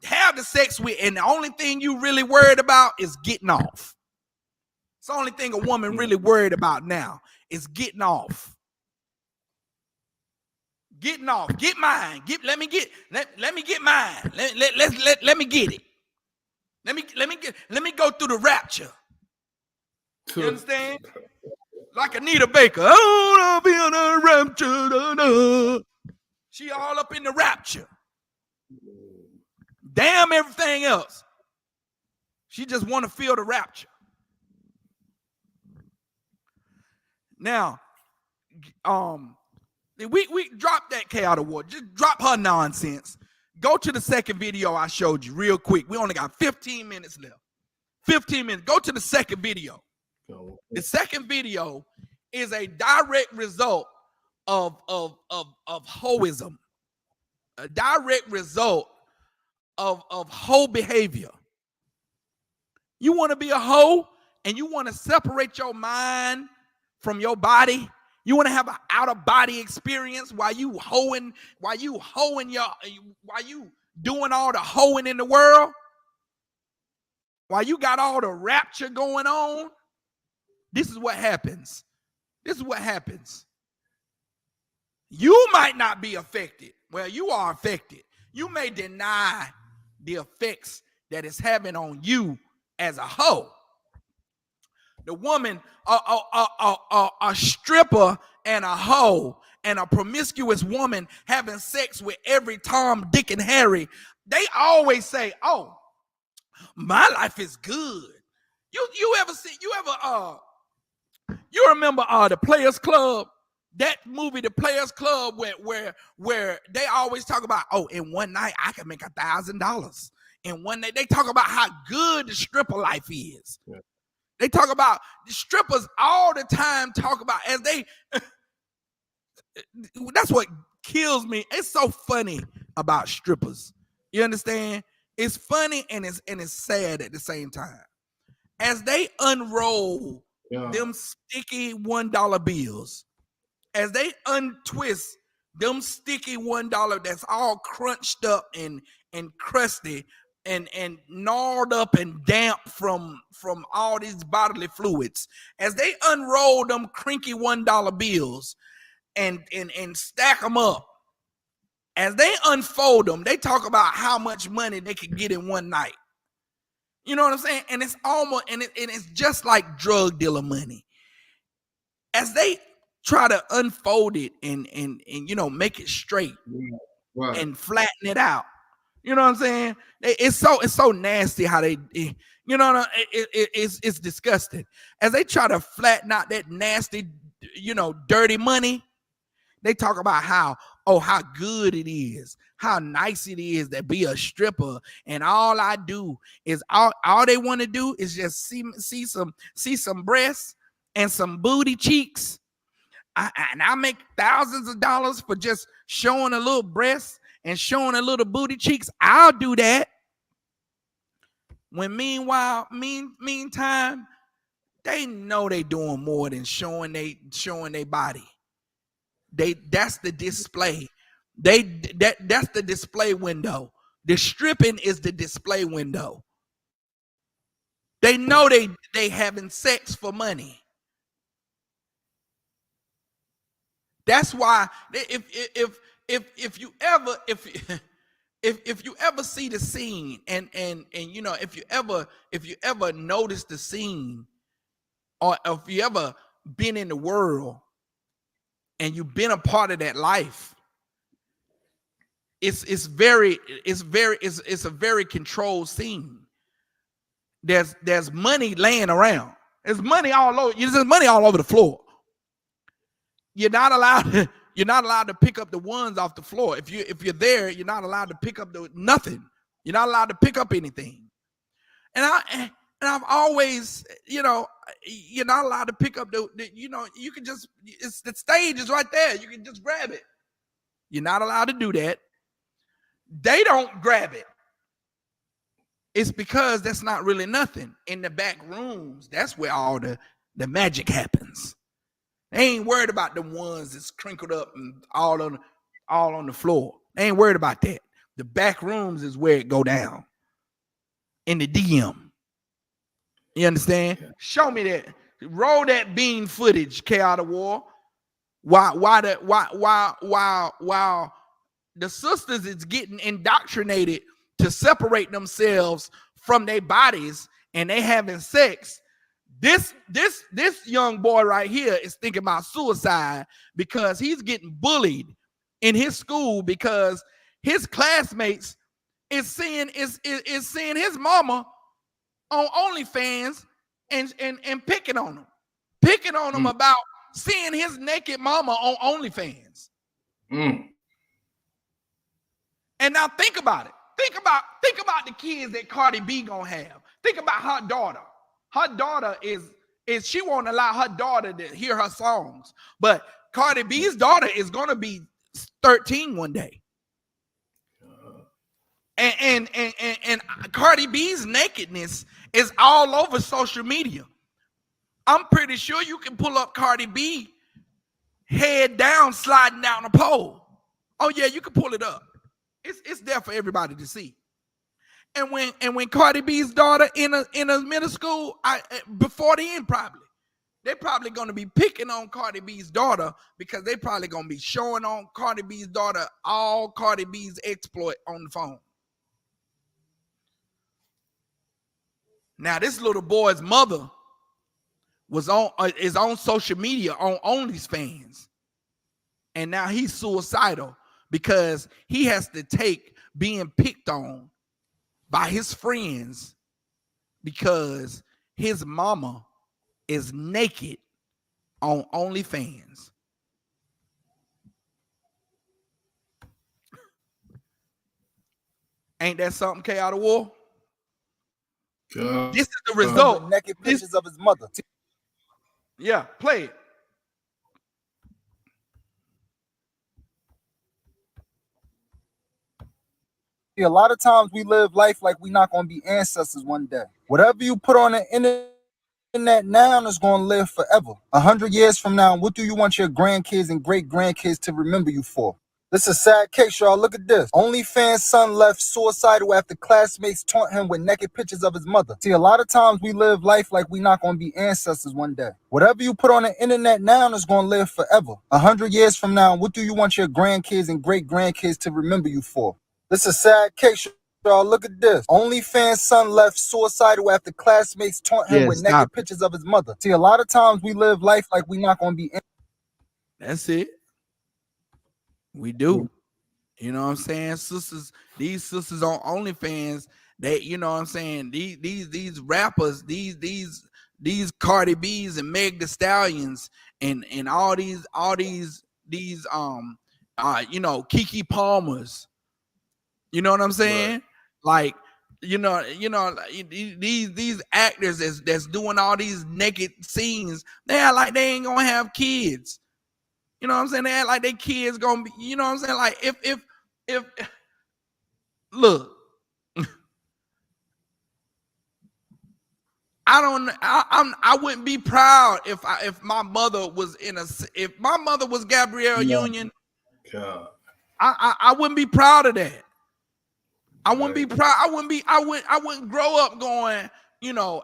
have the sex with, and the only thing you really worried about is getting off. It's the only thing a woman really worried about now is getting off. Getting off. Get mine. Let me get mine. Let me get it. Let me go through the rapture. You understand? Like Anita Baker. I wanna be in the rapture. Da, da. She all up in the rapture. Damn everything else. She just want to feel the rapture. Now, we drop that chaotic war. Just drop her nonsense. Go to the second video I showed you real quick. We only got 15 minutes left. 15 minutes. Go to the second video. The second video is a direct result of hoism. A direct result of hoe behavior. You want to be a hoe and you want to separate your mind from your body. You want to have an out-of-body experience while you doing all the hoeing in the world, while you got all the rapture going on. This is what happens. This is what happens. You might not be affected. Well, you are affected. You may deny the effects that it's having on you as a hoe. The woman, a stripper and a hoe and a promiscuous woman having sex with every Tom, Dick, and Harry, they always say, "Oh, my life is good." You remember the Players Club? That movie, The Players Club, where they always talk about, oh, in one night I can make $1,000. In one night, they talk about how good the stripper life is. Yeah. They talk about the strippers all the time. Talk about as they. That's what kills me. It's so funny about strippers. You understand? It's funny and it's sad at the same time. As they unroll them sticky $1 bills, as they untwist them sticky $1 that's all crunched up and crusty and gnarled up and damp from all these bodily fluids, as they unroll them crinky $1 bills and stack them up, as they unfold them, they talk about how much money they could get in one night. You know what I'm saying? And it's almost it's just like drug dealer money. As they try to unfold it and make it straight, right, and flatten it out. You know what I'm saying? It's so nasty how they, it's disgusting. As they try to flatten out that nasty, dirty money, they talk about how good it is, how nice it is to be a stripper, and all I do is all they want to do is just see some breasts and some booty cheeks. And I make thousands of dollars for just showing a little breast and showing a little booty cheeks. I'll do that. When meantime, they know they doing more than showing their body. That's the display. That's the display window. The stripping is the display window. They know they having sex for money. That's why if if you ever see the scene, and you know, if you ever notice the scene, or if you ever been in the world and you've been a part of that life, it's a very controlled scene. There's money laying around. There's money all over. There's money all over the floor. You're not allowed to pick up the ones off the floor. If you're there, you're not allowed to pick up nothing. You're not allowed to pick up anything. And I've always, you know, you're not allowed to pick up the you know, you can just, it's the stage is right there. You can just grab it. You're not allowed to do that. They don't grab it. It's because that's not really nothing. In the back rooms, that's where all the magic happens. They ain't worried about the ones that's crinkled up and all on the floor. They ain't worried about that. The back rooms is where it go down. In the DM. You understand? Yeah. Show me that. Roll that bean footage, N.W.O. While the sisters is getting indoctrinated to separate themselves from their bodies and they having sex. This young boy right here is thinking about suicide because he's getting bullied in his school because his classmates is seeing his mama on OnlyFans and picking on him about seeing his naked mama on OnlyFans. And now think about it. Think about the kids that Cardi B gonna have. Think about her daughter. Her daughter is she won't allow her daughter to hear her songs. But Cardi B's daughter is gonna be 13 one day. And Cardi B's nakedness is all over social media. I'm pretty sure you can pull up Cardi B head down, sliding down a pole. Oh yeah, you can pull it up. It's there for everybody to see. And when Cardi B's daughter in a middle school, before the end they're probably gonna be picking on Cardi B's daughter because they probably gonna be showing on Cardi B's daughter all Cardi B's exploit on the phone. Now this little boy's mother is on social media on OnlyFans, and now he's suicidal because he has to take being picked on by his friends because his mama is naked on OnlyFans. Ain't that something, K.O.? This is the result. Naked pictures of his mother. Yeah, play it. A lot of times we live life like we're not going to be ancestors one day. Whatever you put on the internet now is going to live forever. 100 years from now, what do you want your grandkids and great-grandkids to remember you for? This is a sad case, y'all. Look at this. OnlyFans son left suicidal after classmates taunt him with naked pictures of his mother. See, a lot of times we live life like we're not going to be ancestors one day. Whatever you put on the internet now is going to live forever. 100 years from now, what do you want your grandkids and great-grandkids to remember you for? This is a sad case, y'all. Look at this. OnlyFans son left suicidal after classmates taunt him with naked pictures of his mother. See, a lot of times we live life like we're not going to be. That's it. We do. You know what I'm saying? These sisters on OnlyFans, they, you know what I'm saying? These rappers, these Cardi B's and Meg Thee Stallions and all these you know, Kiki Palmers. You know what I'm saying? Right. Like, you know, these actors that's doing all these naked scenes, they act like they ain't gonna have kids. You know what I'm saying? They act like their kids gonna be, you know what I'm saying? Like if look, I wouldn't be proud if my mother was if my mother was Gabrielle Union. God. I wouldn't be proud of that. I wouldn't be proud. I wouldn't grow up going, you know,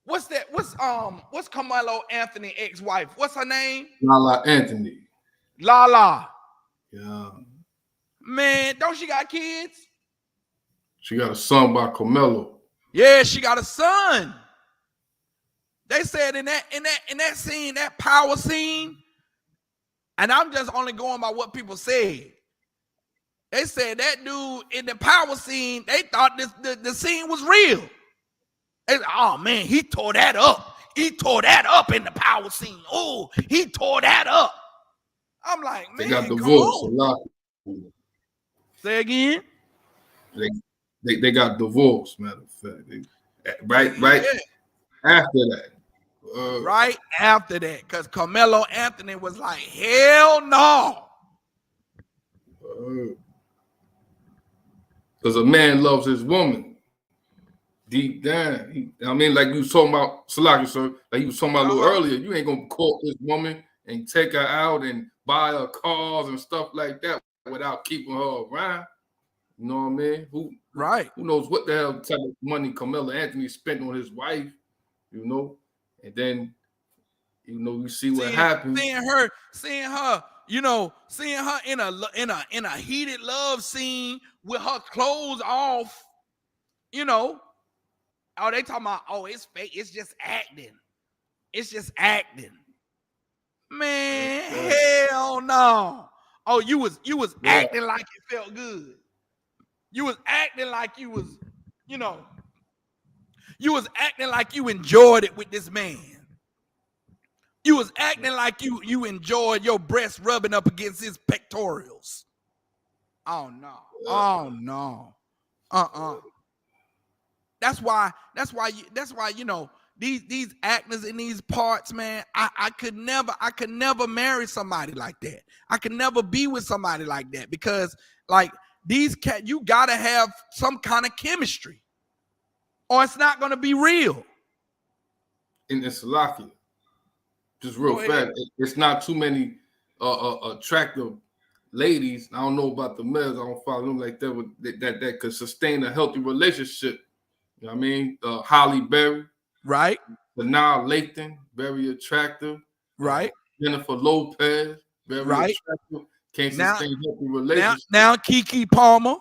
what's that? What's Carmelo Anthony ex-wife? What's her name? Lala Anthony. Lala. Yeah. Man, don't she got kids? She got a son by Carmelo. Yeah, she got a son. They said in that scene, that power scene, and I'm just only going by what people said. They said that dude in the power scene, they thought the scene was real. They said, oh man, he tore that up. He tore that up in the power scene. Oh, he tore that up. I'm like, man, they got divorced a lot. Say again. They got divorced, matter of fact. Right yeah. After that. Right after that, because Carmelo Anthony was like, hell no. Because a man loves his woman deep down. Like you was talking about, Salaki, sir, like you was talking about a little earlier, you ain't gonna court this woman and take her out and buy her cars and stuff like that without keeping her around. You know what I mean? Who knows what the hell type of money Carmelo Anthony spent on his wife, you know? And then, you see what happened. Seeing her, seeing her in a heated love scene with her clothes off, Oh, they talking about, oh, it's fake. It's just acting. It's just acting. Man, hell no. Oh, you was acting like it felt good. You was acting like you was, you was acting like you enjoyed it with this man. You was acting like you enjoyed your breast rubbing up against his pectorals. Oh no. Oh no. That's why these actors in these parts, man, I could never marry somebody like that. I could never be with somebody like that, because like these cats, you gotta have some kind of chemistry, or it's not gonna be real. And it's lucky. Just real fast. It's not too many attractive ladies. I don't know about the males. I don't follow them like that. That could sustain a healthy relationship. You know what I mean? Holly Berry, right? Sanaa Lathan, very attractive. Right. Jennifer Lopez, very attractive. Can't sustain healthy relationships. Now Keke Palmer.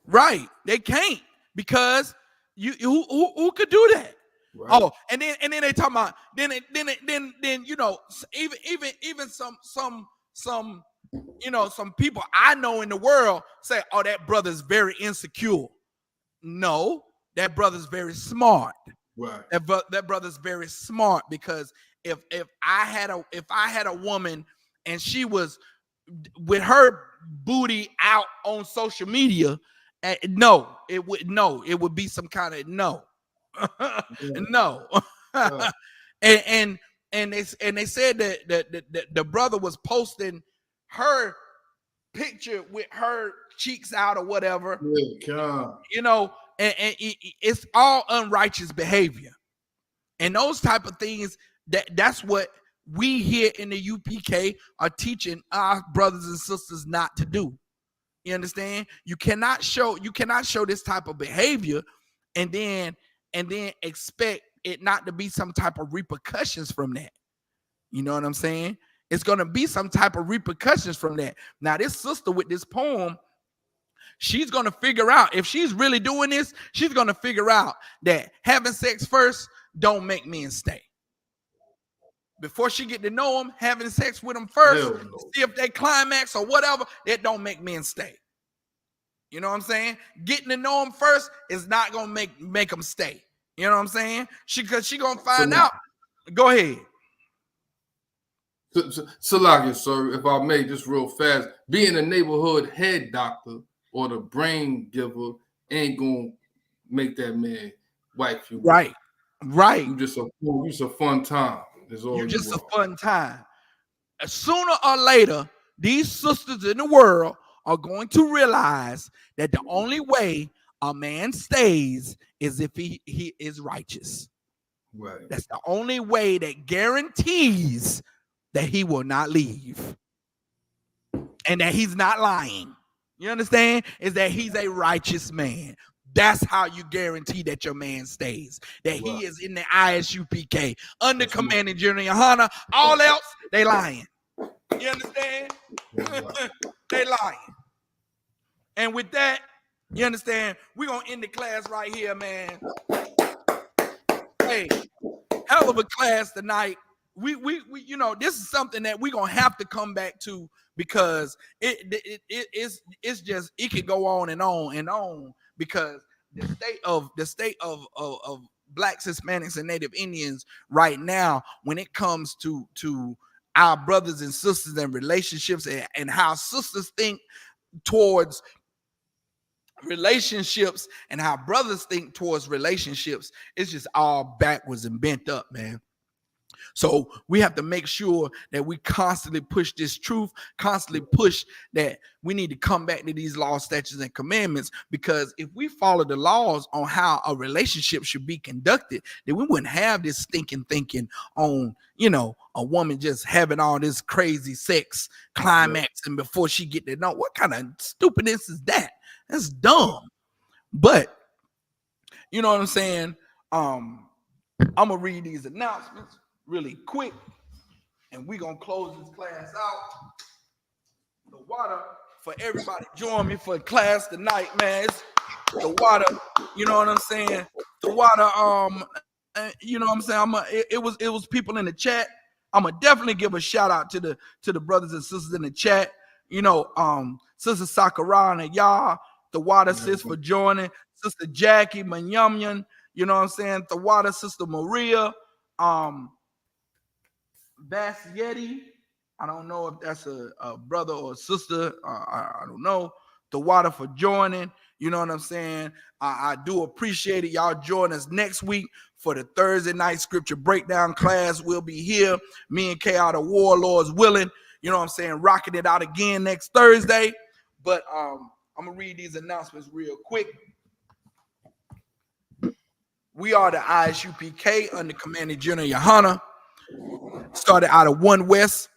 Right. They can't, because who could do that? Right. Oh, and then they talking about then even some some people I know in the world say, oh, that brother's very insecure. No, that brother's very smart. Right. That brother's very smart, because if I had a woman and she was with her booty out on social media, it would be some kind of no. No. And they said that the brother was posting her picture with her cheeks out or whatever. And it's all unrighteous behavior. And those type of things, that's what we here in the UPK are teaching our brothers and sisters not to do. You understand? You cannot show this type of behavior and then expect it not to be some type of repercussions from that. You know what I'm saying? It's going to be some type of repercussions from that. Now, this sister with this poem, she's going to figure out, if she's really doing this, she's going to figure out that having sex first don't make men stay. Before she get to know them, having sex with them first, see if they climax or whatever, that don't make men stay. You know what I'm saying? Getting to know them first is not going to make them stay. You know what I'm saying? Because she going to find out. Go ahead. Salaki, sir, if I may, just real fast, being a neighborhood head doctor or the brain giver ain't gonna make that man wife you. Right. You just a fun time. You're just a fun time. Sooner or later, these sisters in the world are going to realize that the only way a man stays is if he is righteous. Right. That's the only way that guarantees that he will not leave and that he's not lying. You understand? Is that he's a righteous man. That's how you guarantee that your man stays. That he is in the ISUPK under commanding General Yohana. All else, they lying. You understand? That's right. They lying. And with that, you understand? We're gonna end the class right here, man. Hey, hell of a class tonight. We you know, this is something that we're gonna have to come back to because it's just it can go on and on and on because the state of blacks, Hispanics, and Native Indians right now, when it comes to our brothers and sisters and relationships and how sisters think towards relationships and how brothers think towards relationships, it's just all backwards and bent up, man. So we have to make sure that we constantly push this truth, constantly push that we need to come back to these laws, statutes, and commandments, because if we follow the laws on how a relationship should be conducted, then we wouldn't have this stinking thinking on, you know, a woman just having all this crazy sex climax and before she get to know. What kind of stupidness is that? That's dumb. But you know what I'm saying? I'm gonna read these announcements really quick, and we're gonna close this class out. The water for everybody join me for class tonight, man. It's the water, you know what I'm saying? The water, you know what I'm saying? It was people in the chat. I'm gonna definitely give a shout out to the brothers and sisters in the chat. You know, Sister Sakura and y'all, the water sis for joining, Sister Jackie Manyumyan, you know what I'm saying? The water, Sister Maria, Basietti. I don't know if that's a brother or a sister. I don't know. The water for joining. You know what I'm saying? I do appreciate it. Y'all join us next week for the Thursday night scripture breakdown class. We'll be here. Me and K.R. the Warlords willing. You know what I'm saying? Rocking it out again next Thursday. But I'm going to read these announcements real quick. We are the ISUPK under Commander General Yohana. Started out of 1 West,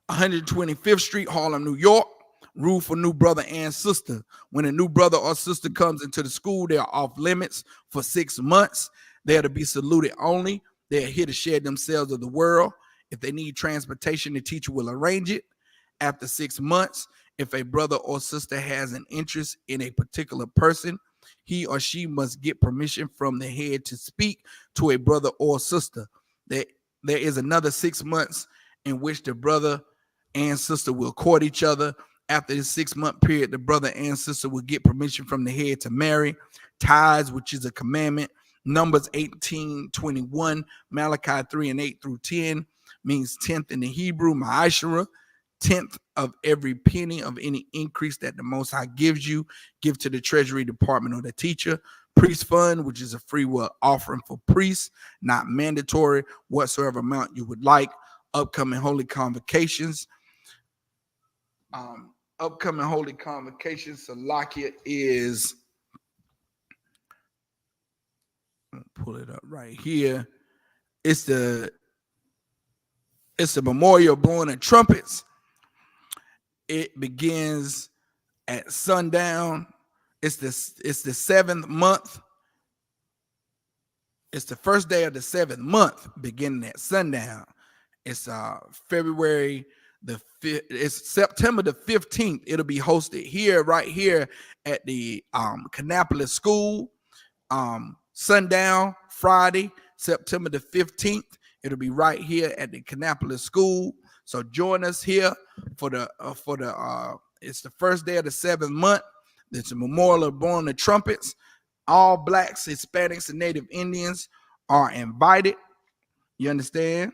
125th Street, Harlem, New York. Rule for new brother and sister. When a new brother or sister comes into the school, they are off limits for 6 months. They are to be saluted only. They are here to share themselves of the world. If they need transportation, the teacher will arrange it. After 6 months, if a brother or sister has an interest in a particular person, he or she must get permission from the head to speak to a brother or sister. There is another 6 months in which the brother and sister will court each other. After the 6 month period, the brother and sister will get permission from the head to marry. Tithes, which is a commandment. Numbers 18:21, Malachi 3:8 through 10 means 10th in the Hebrew, ma'ashara, 10th of every penny of any increase that the Most High gives you, give to the Treasury Department or the teacher. Priest fund, which is a free will offering for priests, not mandatory, whatsoever amount you would like. Upcoming holy convocations. Upcoming holy convocations. Salakia is, pull it up right here. It's the memorial blowing of trumpets. It begins at sundown. It's the 7th month. It's the first day of the 7th month, beginning at sundown. It's February the 5th. It's September the 15th. It'll be hosted here, right here at the Kannapolis School. Sundown Friday, September the 15th. It'll be right here at the Kannapolis School. So join us here for the it's the first day of the 7th month. It's a memorial of blowing the trumpets. All blacks, Hispanics, and Native Indians are invited. You understand?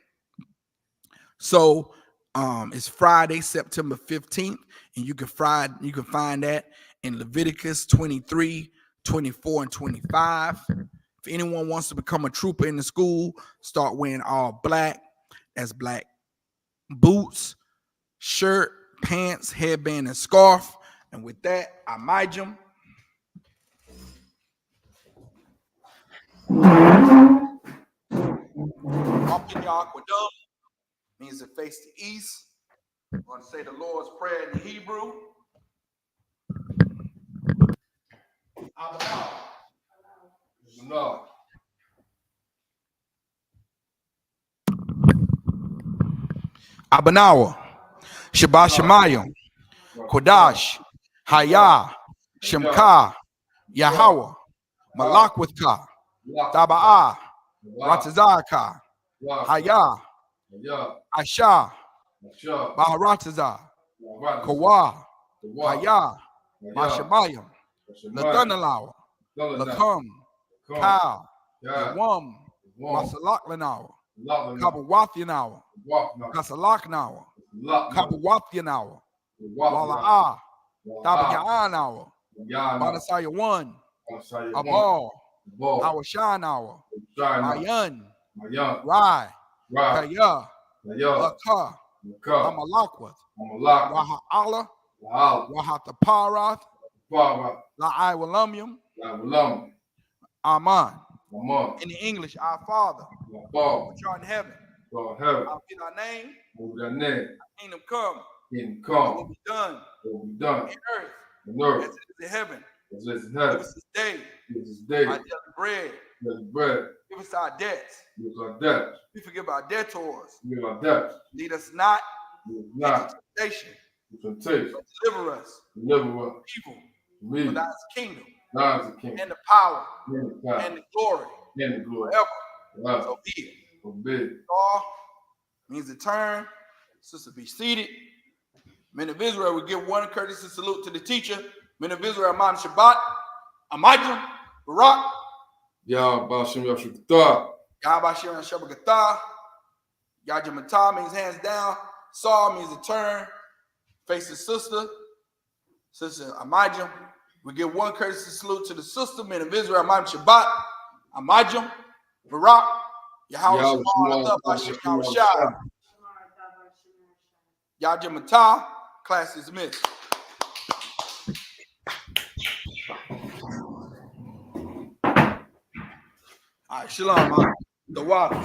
So it's Friday, September 15th, and you can find that in Leviticus 23, 24, and 25. If anyone wants to become a trooper in the school, start wearing all black. That's black boots, shirt, pants, headband, and scarf. And with that, I Amijam. Aquadum means to face the east. I'm going to say the Lord's Prayer in the Hebrew. Abanawa. Shabbat Shemayim, Kodash, Hayah, Shemka, Yahweh, Malakwithka, Taba'ah, Ratazaka, Hayah, Asha, Baharatazah, Kawa, Hayah, Mashamayim, Lathanalau, Lakam, Kal, Yawam, Masalaklanau, Kabawathinawa, Kasalaknawa, Kabawathinawa, Wala'ah, Tabayanawa, Banasaya 1, Abal, Awashanawa, Mayan, Rai, Kaya, Lakah, Amalakwath, Raha Allah, Rahataparath, La'ai Walamium, Aman. In the English, our Father, which art in heaven, hallowed be thy name, kingdom come, will be done in earth as it is in heaven. Give us this day our daily bread. Give us our debts. We forgive our debtors. Lead us not into temptation, but deliver us from evil. For thine is the kingdom, and the power, and the glory, forever. So be it. All means to turn. Sister, be seated. Men of Israel, we give one courtesy salute to the teacher. Men of Israel, Amon Shabbat, Amajim, Barak, Yah Bashim Yashukta. Yah Bashir and Shabbat. Yah Jamatah means hands down. Saw means to turn. Face the sister. Sister Amajim. We give one courtesy salute to the sister. Men of Israel, Amon Shabbat, Amajim, Barak, Yahweh Shema, Bashim Yahweh. Yah Jamatah. Class is dismissed. All right, shalom, man. The water.